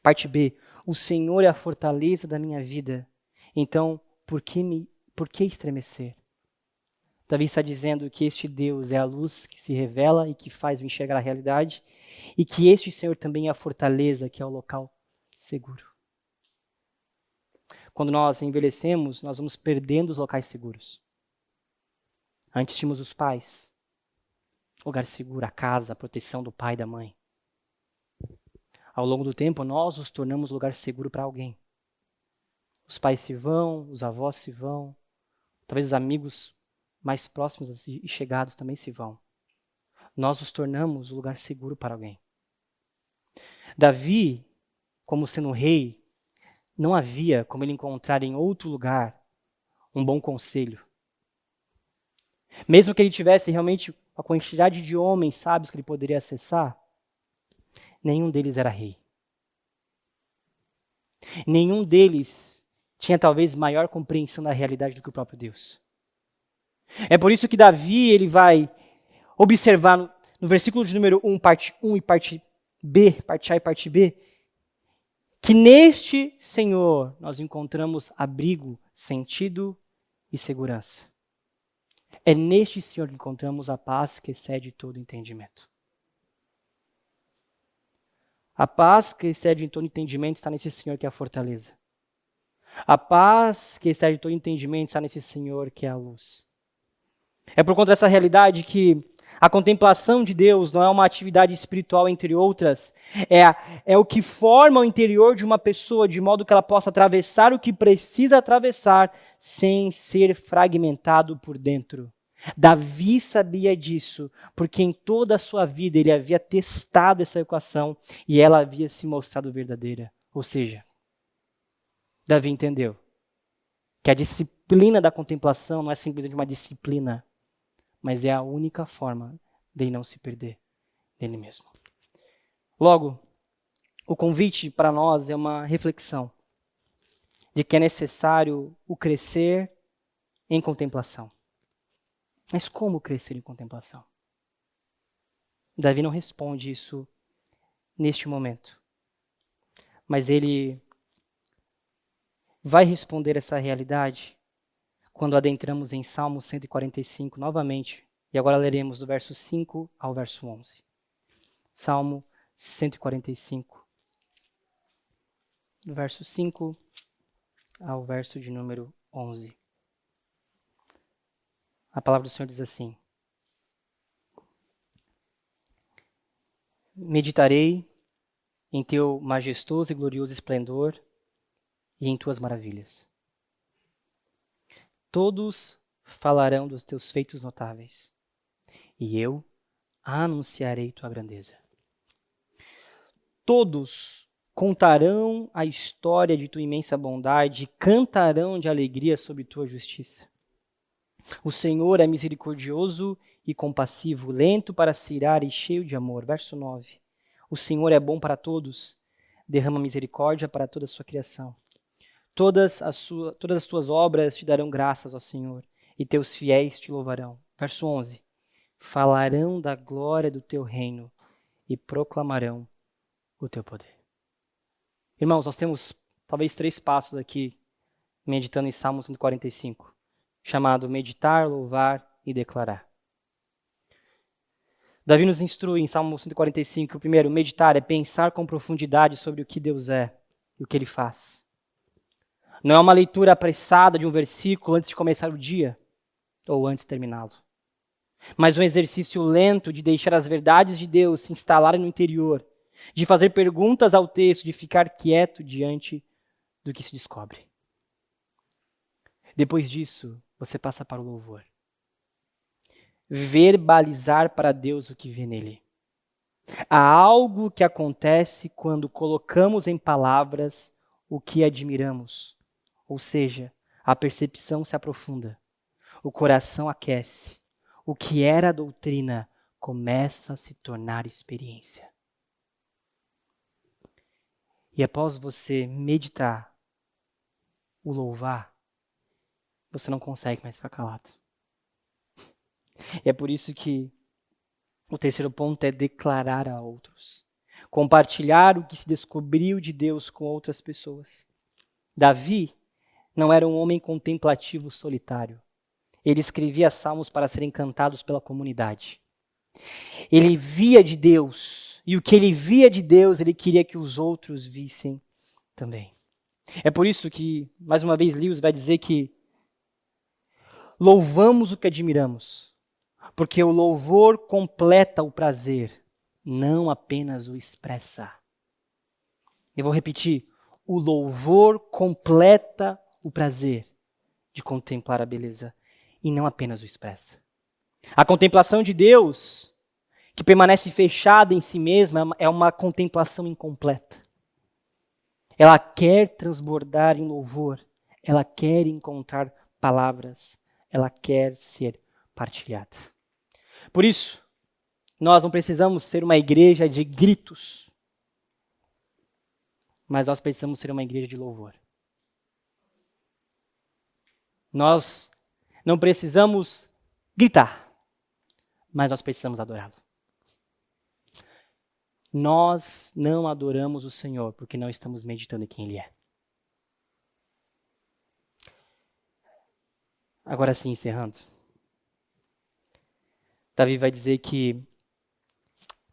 Speaker 1: Parte B, o Senhor é a fortaleza da minha vida, então por que estremecer? Davi está dizendo que este Deus é a luz que se revela e que faz enxergar a realidade, e que este Senhor também é a fortaleza, que é o local seguro. Quando nós envelhecemos, nós vamos perdendo os locais seguros. Antes tínhamos os pais, lugar seguro, a casa, a proteção do pai e da mãe. Ao longo do tempo, nós nos tornamos lugar seguro para alguém. Os pais se vão, os avós se vão, talvez os amigos mais próximos e chegados também se vão. Nós nos tornamos um lugar seguro para alguém. Davi, como sendo rei, não havia como ele encontrar em outro lugar um bom conselho. Mesmo que ele tivesse realmente a quantidade de homens sábios que ele poderia acessar, nenhum deles era rei. Nenhum deles tinha talvez maior compreensão da realidade do que o próprio Deus. É por isso que Davi ele vai observar no versículo de número 1, parte 1 e parte B, parte A e parte B, que neste Senhor nós encontramos abrigo, sentido e segurança. É neste Senhor que encontramos a paz que excede todo entendimento. A paz que excede todo entendimento está nesse Senhor que é a fortaleza. A paz que excede todo entendimento está nesse Senhor que é a luz. É por conta dessa realidade que a contemplação de Deus não é uma atividade espiritual entre outras, é o que forma o interior de uma pessoa de modo que ela possa atravessar o que precisa atravessar sem ser fragmentado por dentro. Davi sabia disso, porque em toda a sua vida ele havia testado essa equação e ela havia se mostrado verdadeira. Ou seja, Davi entendeu que a disciplina da contemplação não é simplesmente uma disciplina, mas é a única forma dele não se perder nele mesmo. Logo, o convite para nós é uma reflexão de que é necessário o crescer em contemplação. Mas como crescer em contemplação? Davi não responde isso neste momento. Mas ele vai responder essa realidade quando adentramos em Salmo 145 novamente. E agora leremos do verso 5 ao verso 11. Salmo 145, do verso 5 ao verso de número 11. A palavra do Senhor diz assim: Meditarei em teu majestoso e glorioso esplendor e em tuas maravilhas. Todos falarão dos teus feitos notáveis, e eu anunciarei tua grandeza. Todos contarão a história de tua imensa bondade e cantarão de alegria sobre tua justiça. O Senhor é misericordioso e compassivo, lento para se irar e cheio de amor. Verso 9. O Senhor é bom para todos, derrama misericórdia para toda a sua criação. Todas as tuas obras te darão graças, ó Senhor, e teus fiéis te louvarão. Verso 11. Falarão da glória do teu reino e proclamarão o teu poder. Irmãos, nós temos talvez 3 passos aqui, meditando em Salmo 145, chamado meditar, louvar e declarar. Davi nos instrui em Salmo 145 que o primeiro, meditar, é pensar com profundidade sobre o que Deus é e o que Ele faz. Não é uma leitura apressada de um versículo antes de começar o dia ou antes de terminá-lo, mas um exercício lento de deixar as verdades de Deus se instalarem no interior, de fazer perguntas ao texto, de ficar quieto diante do que se descobre. Depois disso, você passa para o louvor. Verbalizar para Deus o que vê nele. Há algo que acontece quando colocamos em palavras o que admiramos. Ou seja, a percepção se aprofunda, o coração aquece, o que era doutrina começa a se tornar experiência. E após você meditar, o louvar, você não consegue mais ficar calado. E é por isso que o terceiro ponto é declarar a outros. compartilhar o que se descobriu de Deus com outras pessoas. Davi não era um homem contemplativo solitário. Ele escrevia salmos para serem cantados pela comunidade. Ele via de Deus, e o que ele via de Deus, ele queria que os outros vissem também. É por isso que, mais uma vez, Lewis vai dizer que louvamos o que admiramos, porque o louvor completa o prazer, não apenas o expressa. Eu vou repetir, o louvor completa o prazer de contemplar a beleza e não apenas o expressa. A contemplação de Deus, que permanece fechada em si mesma, é uma contemplação incompleta. Ela quer transbordar em louvor, ela quer encontrar palavras, ela quer ser partilhada. Por isso, nós não precisamos ser uma igreja de gritos, mas nós precisamos ser uma igreja de louvor. Nós não precisamos gritar, mas nós precisamos adorá-lo. Nós não adoramos o Senhor porque não estamos meditando em quem Ele é. Agora sim, encerrando. Davi vai dizer que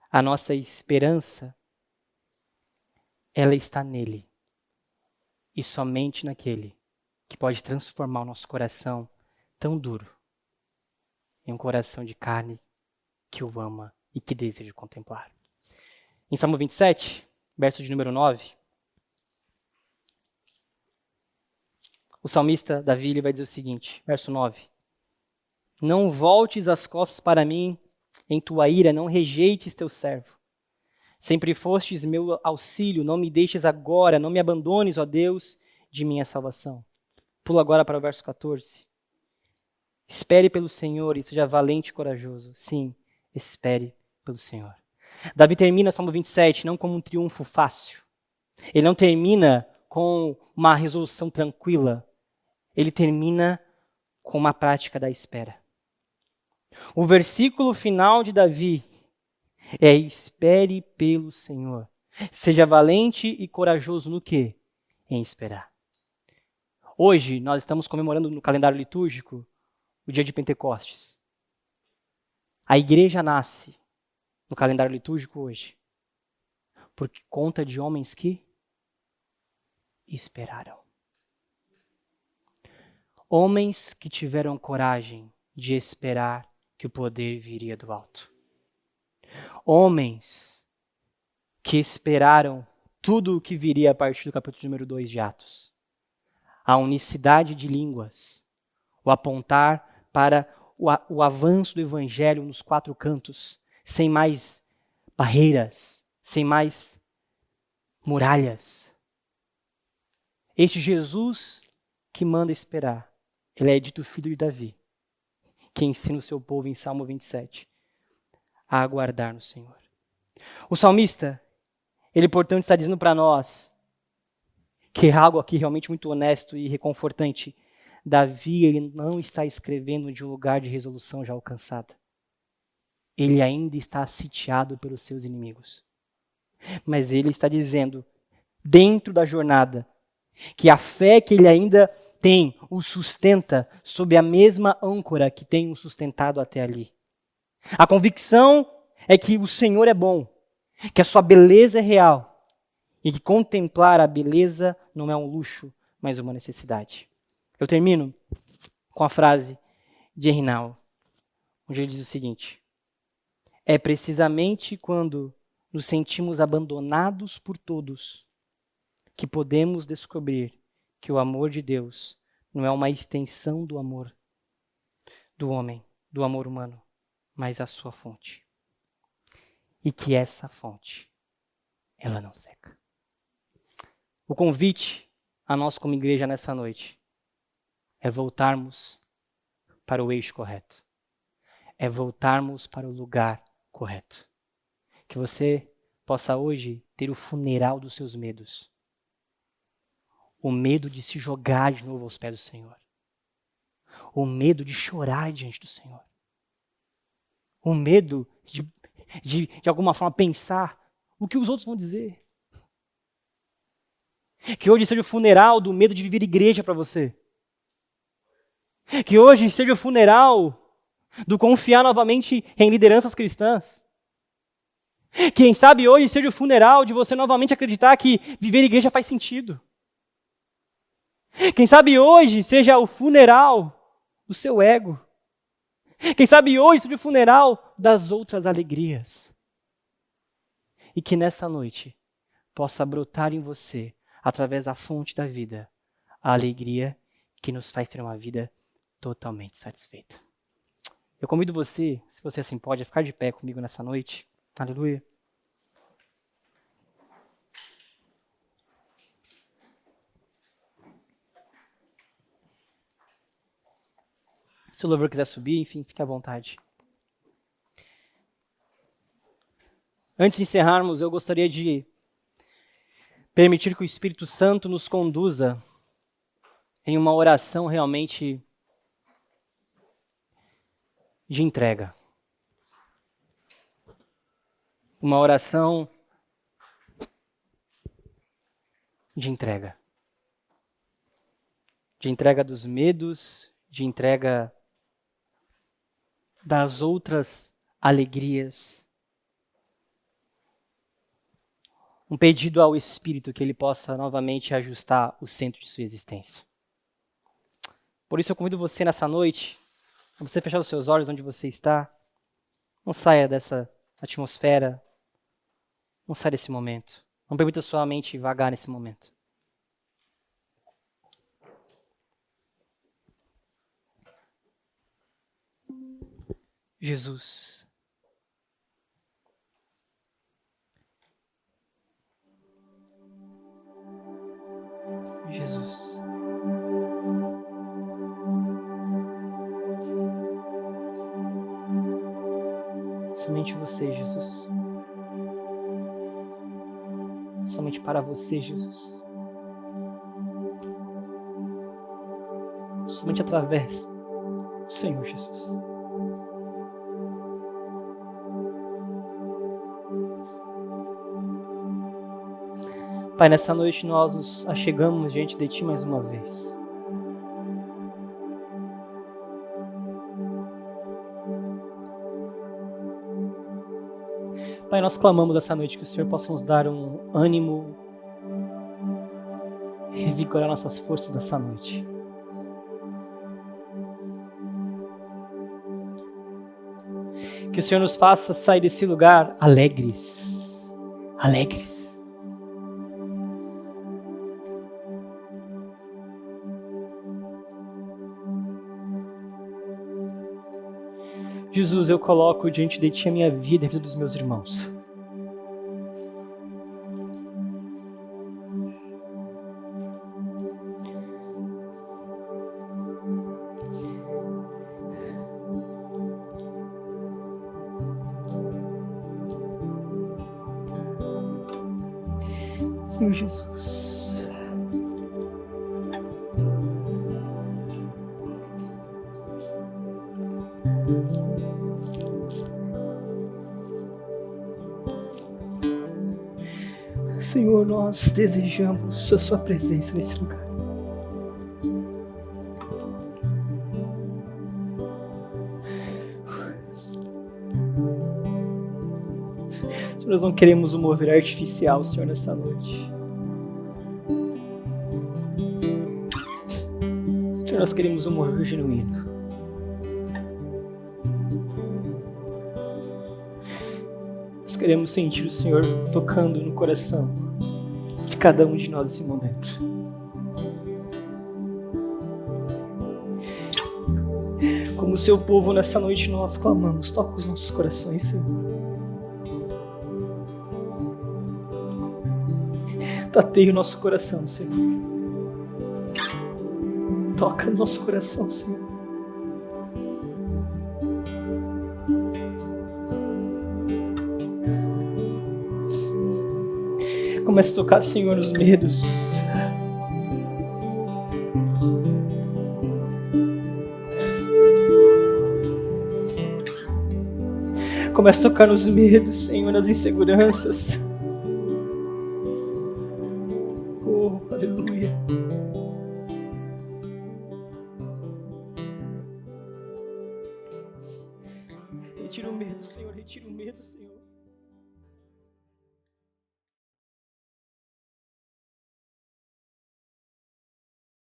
Speaker 1: a nossa esperança, ela está nele. E somente naquele que pode transformar o nosso coração tão duro em um coração de carne que o ama e que deseja contemplar. Em Salmo 27, verso de número 9, o salmista Davi ele vai dizer o seguinte, verso 9. Não voltes as costas para mim em tua ira, não rejeites teu servo. Sempre fostes meu auxílio, não me deixes agora, não me abandones, ó Deus, de minha salvação. Pula agora para o verso 14. Espere pelo Senhor e seja valente e corajoso. Sim, espere pelo Senhor. Davi termina o Salmo 27 não como um triunfo fácil. Ele não termina com uma resolução tranquila. Ele termina com uma prática da espera. O versículo final de Davi é: espere pelo Senhor. Seja valente e corajoso no quê? Em esperar. Hoje nós estamos comemorando no calendário litúrgico o dia de Pentecostes. A igreja nasce no calendário litúrgico hoje por conta de homens que esperaram. Homens que tiveram coragem de esperar que o poder viria do alto. Homens que esperaram tudo o que viria a partir do capítulo número 2 de Atos. A unicidade de línguas, o apontar para o avanço do evangelho nos 4 cantos, sem mais barreiras, sem mais muralhas. Este Jesus que manda esperar, ele é dito filho de Davi, que ensina o seu povo em Salmo 27 a aguardar no Senhor. O salmista, ele portanto está dizendo para nós que é algo aqui realmente muito honesto e reconfortante. Davi, ele não está escrevendo de um lugar de resolução já alcançada. Ele ainda está sitiado pelos seus inimigos. Mas ele está dizendo, dentro da jornada, que a fé que ele ainda tem o sustenta sob a mesma âncora que tem o sustentado até ali. A convicção é que o Senhor é bom, que a sua beleza é real e que contemplar a beleza não é um luxo, mas uma necessidade. Eu termino com a frase de Rinal, onde ele diz o seguinte: é precisamente quando nos sentimos abandonados por todos que podemos descobrir que o amor de Deus não é uma extensão do amor do homem, do amor humano, mas a sua fonte. E que essa fonte, ela não seca. O convite a nós como igreja nessa noite é voltarmos para o eixo correto. É voltarmos para o lugar correto. Que você possa hoje ter o funeral dos seus medos. O medo de se jogar de novo aos pés do Senhor. O medo de chorar diante do Senhor. O medo de alguma forma pensar o que os outros vão dizer. Que hoje seja o funeral do medo de viver igreja para você. Que hoje seja o funeral do confiar novamente em lideranças cristãs. Quem sabe hoje seja o funeral de você novamente acreditar que viver igreja faz sentido. Quem sabe hoje seja o funeral do seu ego. Quem sabe hoje seja o funeral das outras alegrias. E que nessa noite possa brotar em você, através da fonte da vida, a alegria que nos faz ter uma vida totalmente satisfeita. Eu convido você, se você assim pode, a ficar de pé comigo nessa noite. Aleluia. Se o louvor quiser subir, enfim, fique à vontade. Antes de encerrarmos, eu gostaria de permitir que o Espírito Santo nos conduza em uma oração realmente de entrega. Uma oração de entrega. De entrega dos medos, de entrega das outras alegrias. Um pedido ao Espírito que ele possa novamente ajustar o centro de sua existência. Por isso eu convido você nessa noite, a você fechar os seus olhos onde você está. Não saia dessa atmosfera, não saia desse momento. Não permita sua mente vagar nesse momento. Jesus. Jesus. Somente você, Jesus. Somente para você, Jesus. Somente através do Senhor Jesus. Pai, nessa noite nós nos achegamos diante de Ti mais uma vez. Pai, nós clamamos essa noite que o Senhor possa nos dar um ânimo, revigorar nossas forças nessa noite. Que o Senhor nos faça sair desse lugar alegres, alegres. Jesus, eu coloco diante de Ti a minha vida e a vida dos meus irmãos. Senhor Jesus. Senhor, nós desejamos a Sua presença nesse lugar. Senhor, nós não queremos um mover artificial, Senhor, nessa noite. Senhor, nós queremos um mover genuíno. Nós queremos sentir o Senhor tocando no coração de cada um de nós nesse momento. Como o Seu povo nessa noite nós clamamos, toca os nossos corações, Senhor. Tateia o nosso coração, Senhor. Toca no nosso coração, Senhor. Comece a tocar, Senhor, nos medos. Comece a tocar nos medos, Senhor, nas inseguranças. Aleluia.